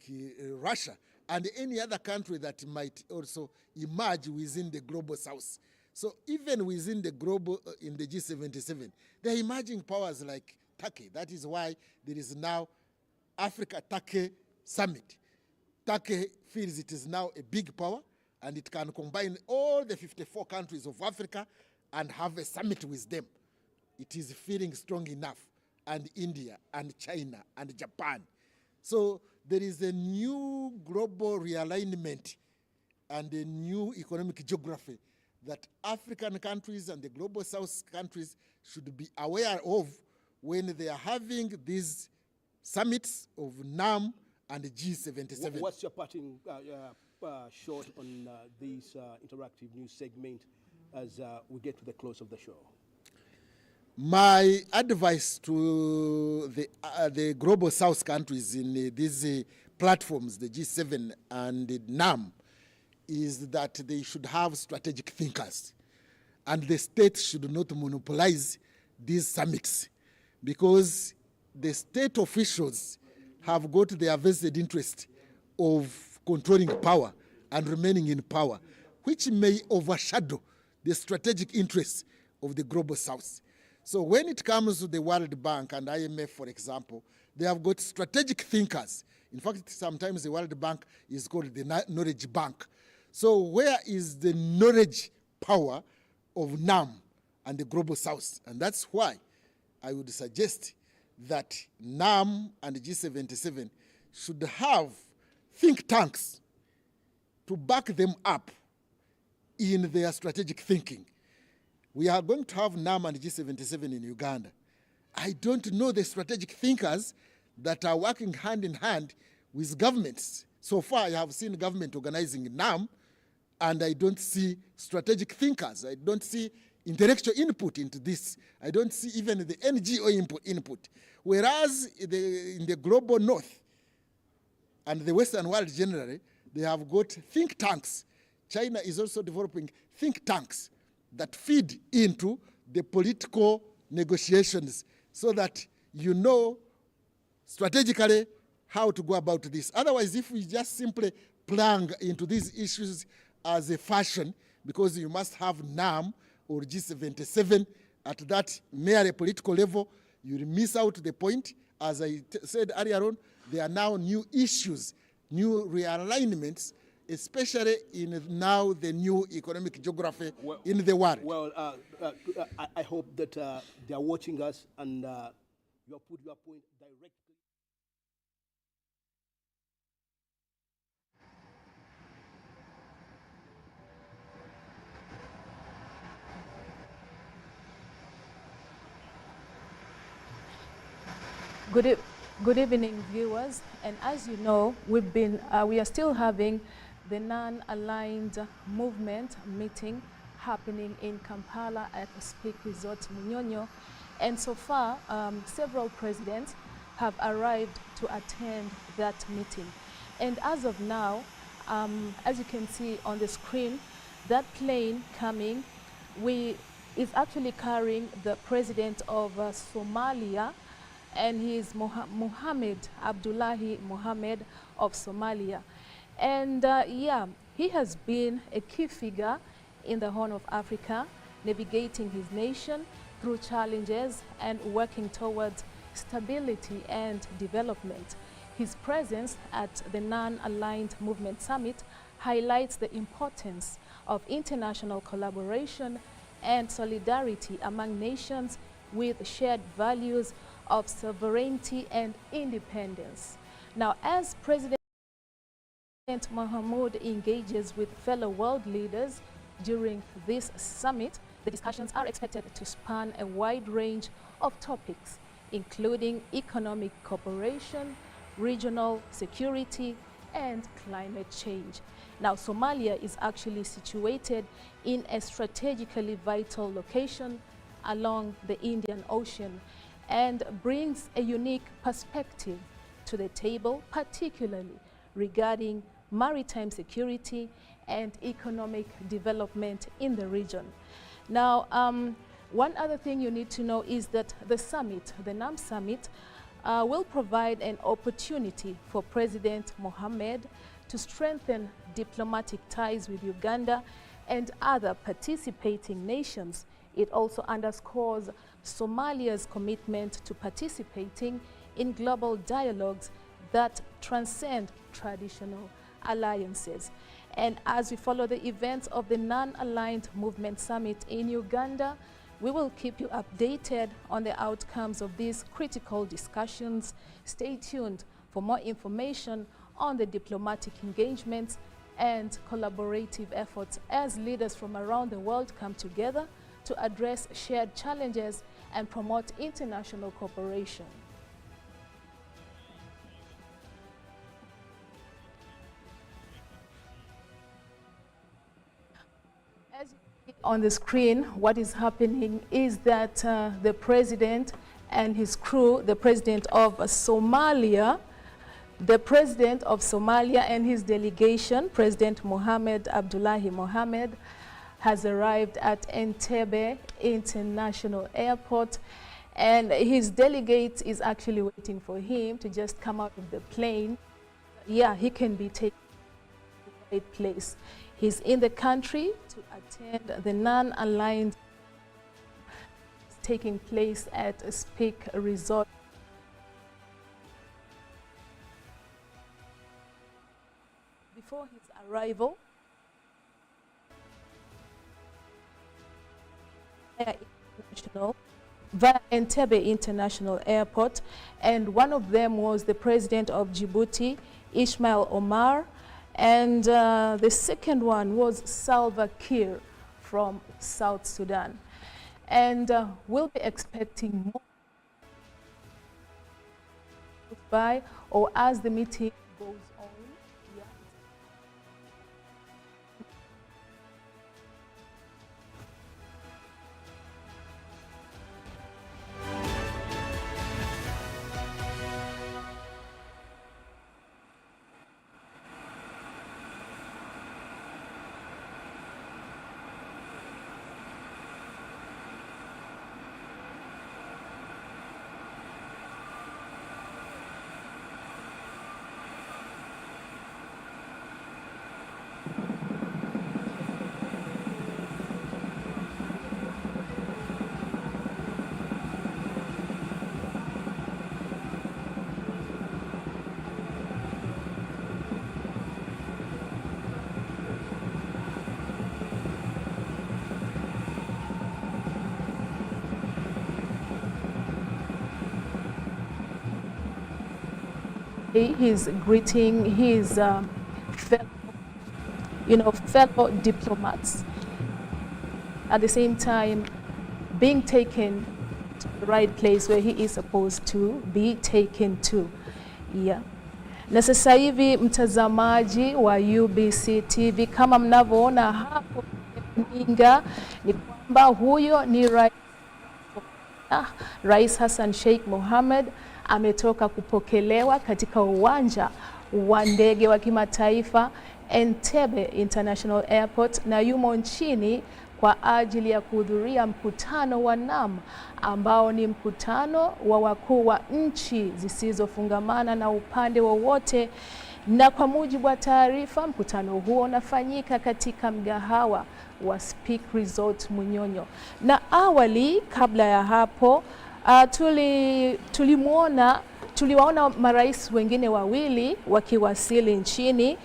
Russia, and any other country that might also emerge within the global south. So even within the global, in the G77, there are emerging powers like Turkey. That is why there is now Africa-Turkey Summit. Turkey feels it is now a big power, and it can combine all the 54 countries of Africa and have a summit with them. It is feeling strong enough, and India, and China, and Japan. So there is a new global realignment and a new economic geography that African countries and the global South countries should be aware of when they are having these summits of NAM and the G77. What's your parting short on this interactive news segment as we get to the close of the show? My advice to the global South countries in these platforms, the G7 and the NAM, is that they should have strategic thinkers, and the state should not monopolize these summits, because the state officials have got their vested interest of controlling power and remaining in power, which may overshadow the strategic interests of the global South. So when it comes to the World Bank and IMF, for example, they have got strategic thinkers. In fact, sometimes the World Bank is called the knowledge bank. So where is the knowledge power of NAM and the global South? And that's why I would suggest that NAM and G77 should have think tanks to to back them up in their strategic thinking. We are going to have NAM and G77 in Uganda. I don't know the strategic thinkers that are working hand in hand with governments. So far, I have seen government organizing NAM, and I don't see strategic thinkers. I don't see intellectual input into this. I don't see even the NGO input. Whereas in the global north and the Western world generally, they have got think tanks. China is also developing think tanks that feed into the political negotiations so that you know strategically how to go about this. Otherwise, if we just simply plunge into these issues as a fashion, because you must have NAM or G77 at that merely political level, you will miss out the point. As I said earlier on, there are now new issues, new realignments, especially in now the new economic geography in the world. Well, I hope that they are watching us and you have put your point directly. Good evening, viewers. And as you know, we are still having the non-aligned movement meeting happening in Kampala at the Speak Resort Munyonyo. And so far, several presidents have arrived to attend that meeting. And as of now, as you can see on the screen, that plane coming is actually carrying the president of Somalia, and he is Mohamed Abdullahi Mohamed of Somalia. And yeah, he has been a key figure in the Horn of Africa, navigating his nation through challenges and working towards stability and development. His presence at the Non-Aligned Movement Summit highlights the importance of international collaboration and solidarity among nations with shared values of sovereignty and independence. Now, as President Mahmoud engages with fellow world leaders during this summit, the discussions are expected to span a wide range of topics, including economic cooperation, regional security, and climate change. Now, Somalia is actually situated in a strategically vital location along the Indian Ocean and brings a unique perspective to the table, particularly regarding maritime security and economic development in the region. Now, one other thing you need to know is that the summit, the NAM summit, will provide an opportunity for President Mohamed to strengthen diplomatic ties with Uganda and other participating nations. It also underscores Somalia's commitment to participating in global dialogues that transcend traditional alliances. And as we follow the events of the Non-Aligned Movement Summit in Uganda, we will keep you updated on the outcomes of these critical discussions. Stay tuned for more information on the diplomatic engagements and collaborative efforts as leaders from around the world come together to address shared challenges and promote international cooperation. As you see on the screen, what is happening is that the president and his crew, the president of Somalia and his delegation, President Mohamed Abdullahi Mohamed, has arrived at Entebbe International Airport, and his delegate is actually waiting for him to just come out of the plane. Yeah, he can be taken to the right place. He's in the country to attend the Non-Aligned taking place at a Speak Resort. Before his arrival, via Entebbe International Airport, and one of them was the president of Djibouti, Ismail Omar, And the second one was Salva Kiir from South Sudan. And we'll be expecting more by or as the meeting goes on. Yeah. He's greeting his fellow diplomats. At the same time, being taken to the right place where he is supposed to be taken to. Yeah. Na sasa hivi mtazamaji wa UBC TV, kama mnavyoona hapo runinga, ni kwamba huyo ni Rais Hassan Sheikh Mohamed ametoka kupokelewa katika uwanja wa ndege wa kimataifa Entebbe International Airport, na yumo nchini kwa ajili ya kuhudhuria mkutano wa NAM ambao ni mkutano wa wakuu wa nchi zisizofungamana na upande wowote. Na kwa mujibu wa taarifa, mkutano huo unafanyika katika mgahawa wa Speak Resort Munyonyo. Na awali kabla ya hapo tuliwaona marais wengine wawili wakiwasili nchini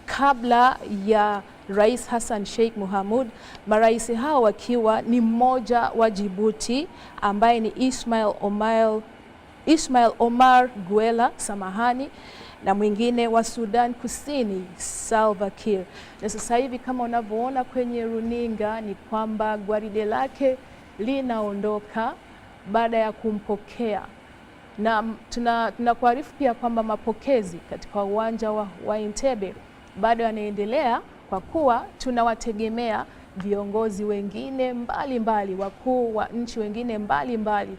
kabla ya Rais Hassan Sheikh Mohamud. Marais hao wakiwa ni mmoja wa Djibouti ambaye ni Ismail Omar Guelleh, samahani, na mwingine wa Sudan Kusini Salva Kiir. Na sasa hivi kama unavyoona kwenye runinga ni kwamba gwaride lake linaondoka baada ya kumpokea, na tunakuarifu pia kwamba mapokezi katika uwanja wa Entebbe bado yanaendelea, kwa kuwa tunawategemea viongozi wengine mbalimbali, wakuu wa nchi wengine mbalimbali.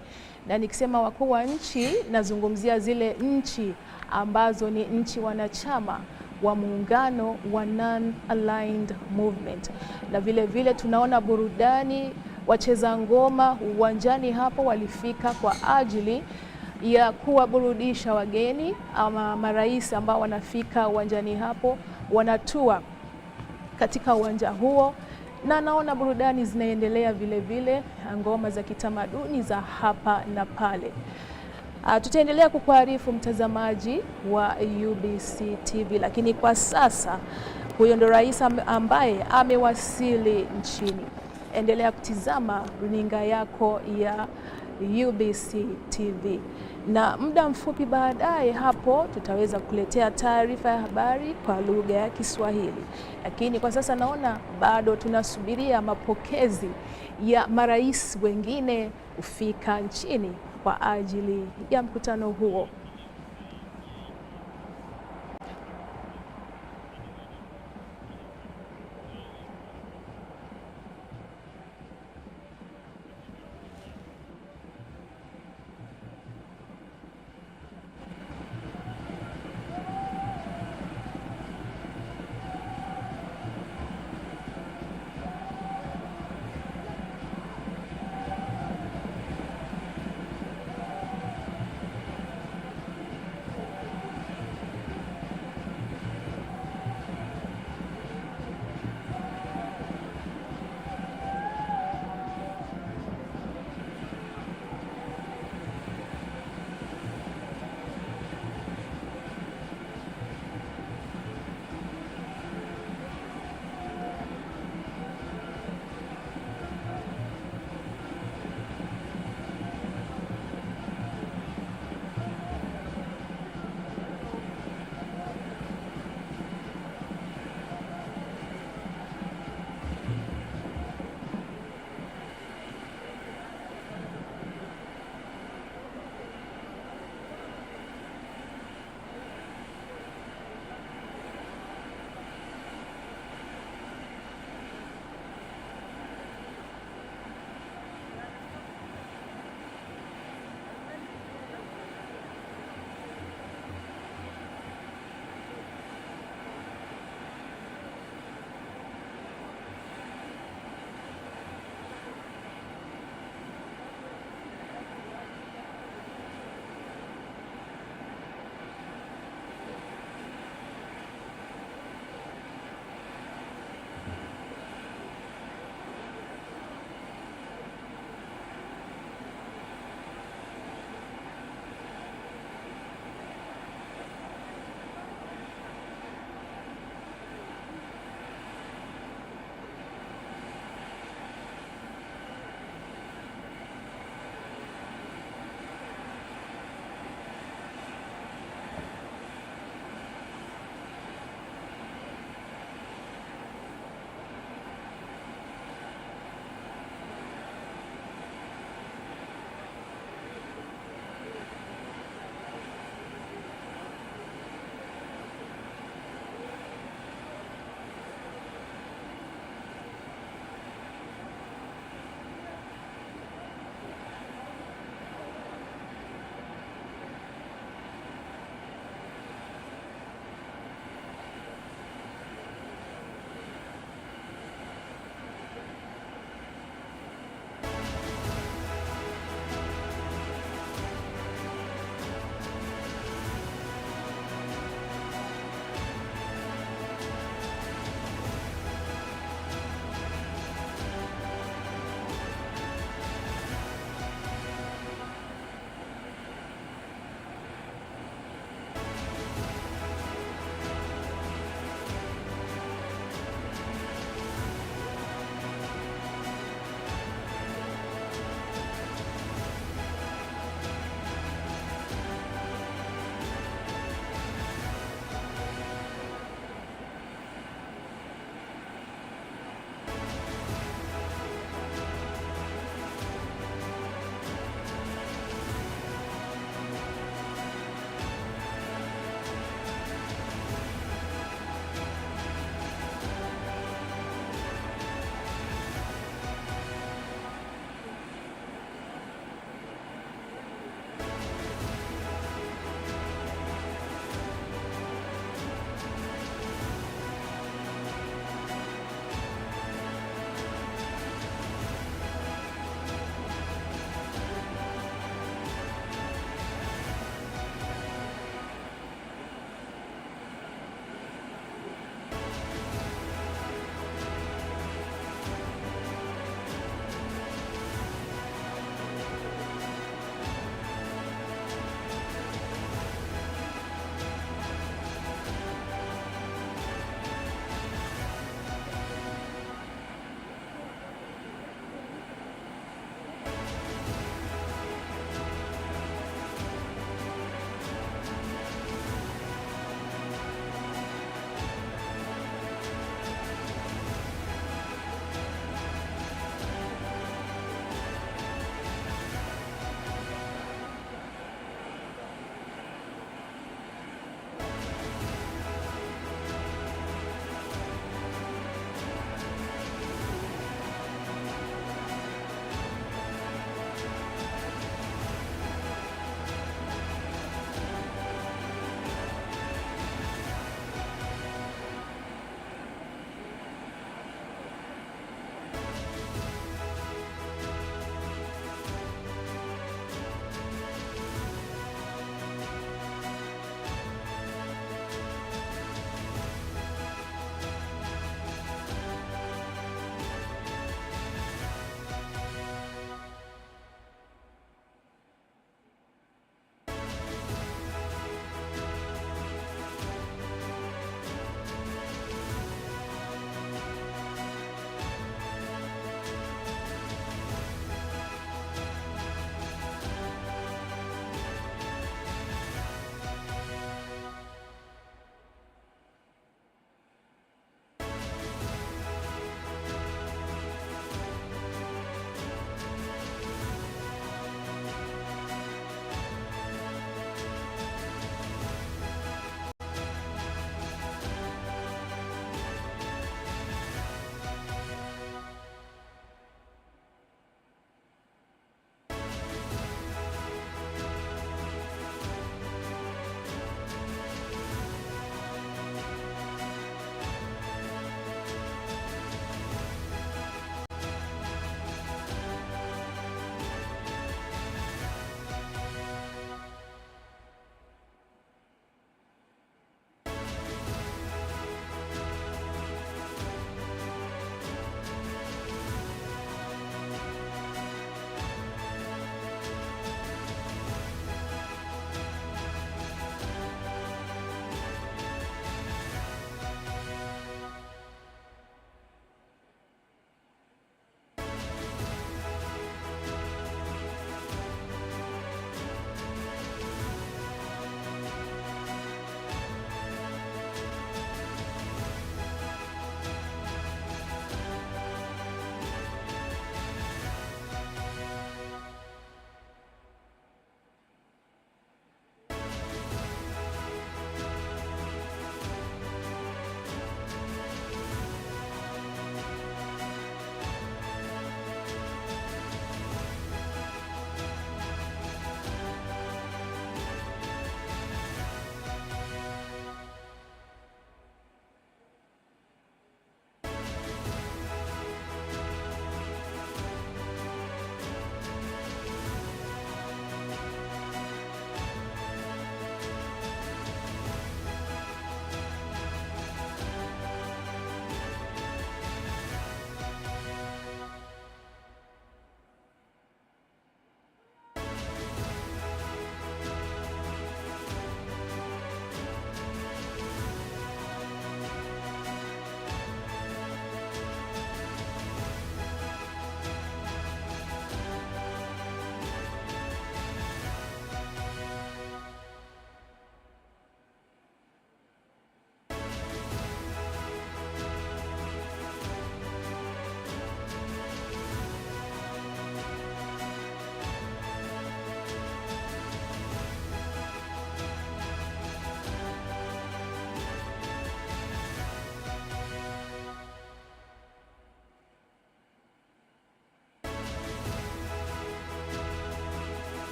Na nikisema wakuu wa nchi, nazungumzia zile nchi ambazo ni nchi wanachama wa muungano wa Non-Aligned Movement. Na vile vile tunaona burudani, wacheza ngoma uwanjani hapo walifika kwa ajili ya kuwaburudisha wageni ama marais ambao wanafika uwanjani hapo, wanatua katika uwanja huo, na naona burudani zinaendelea vile vile, ngoma za kitamaduni za hapa na pale. Tutaendelea kukuarifu mtazamaji wa UBC TV, lakini kwa sasa huyo ndo rais ambaye amewasili nchini. Endelea kutizama runinga yako ya UBC TV, na muda mfupi baadaye hapo tutaweza kuletea taarifa ya habari kwa lugha ya Kiswahili. Lakini kwa sasa naona bado tunasubiria mapokezi ya marais wengine kufika nchini kwa ajili ya mkutano huo.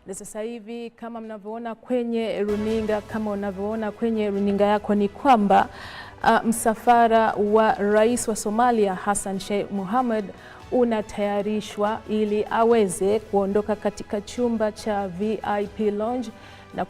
Na sasa hivi kama mnavyoona kwenye runinga yako ni kwamba msafara wa Rais wa Somalia Hassan Sheikh Mohamud unatayarishwa ili aweze kuondoka katika chumba cha VIP lounge na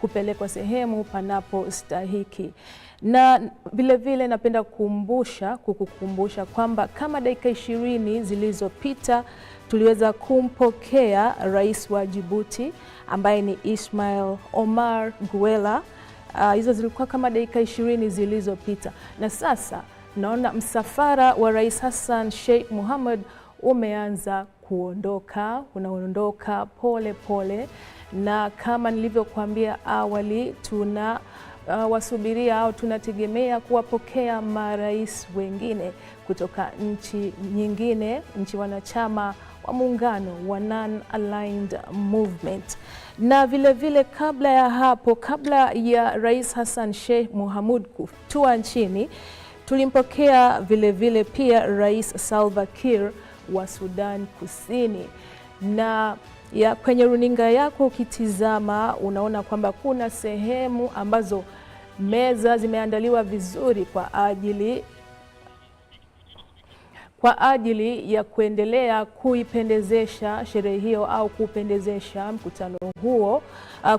kupelekwa sehemu panapostahiki. Na vile napenda kukukumbusha kwamba kama dakika 20 zilizopita tuliweza kumpokea Rais wa Djibouti ambaye ni Ismail Omar Guelleh. Hizo zilikuwa kama dakika 20 zilizopita, na sasa naona msafara wa Rais Hassan Sheikh Mohamud umeanza unaondoka pole pole, na kama nilivyokuambia awali wasubiria au tunategemea kuwapokea marais wengine kutoka nchi wanachama wa muungano wa Non-Aligned Movement. Na vile kabla ya hapo, kabla ya Rais Hassan Sheikh Mohamud kutua nchini, tulimpokea vile pia Rais Salva Kiir wa Sudan Kusini. Na kwenye runinga yako ukitizama unaona kwamba kuna sehemu ambazo meza zimeandaliwa vizuri kwa ajili ya kuendelea kuipendezesha sherehe hiyo au kupendezesha mkutano huo,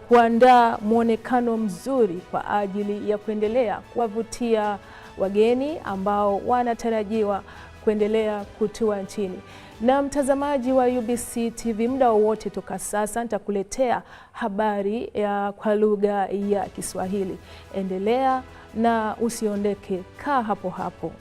kuandaa muonekano mzuri kwa ajili ya kuendelea kuwavutia wageni ambao wanatarajiwa kuendelea kutua nchini. Na mtazamaji wa UBC TV, muda wowote toka sasa nitakuletea habari kwa lugha ya Kiswahili. Endelea na usiondeke, kaa hapo hapo.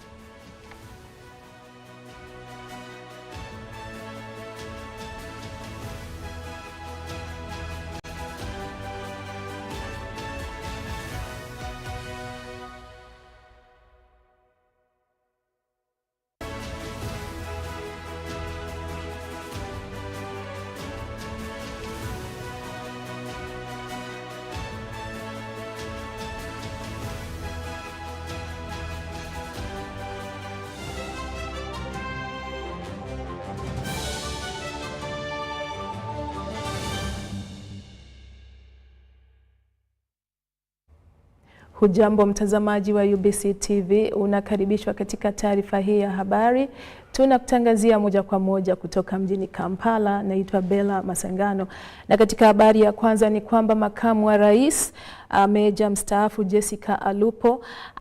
Hujambo mtazamaji wa UBC TV, unakaribishwa katika taarifa hii ya habari. Tunakutangazia moja kwa moja kutoka mjini Kampala. Naitwa Bella Masangano, na katika habari ya kwanza ni kwamba makamu wa rais Meja mstaafu Jessica Alupo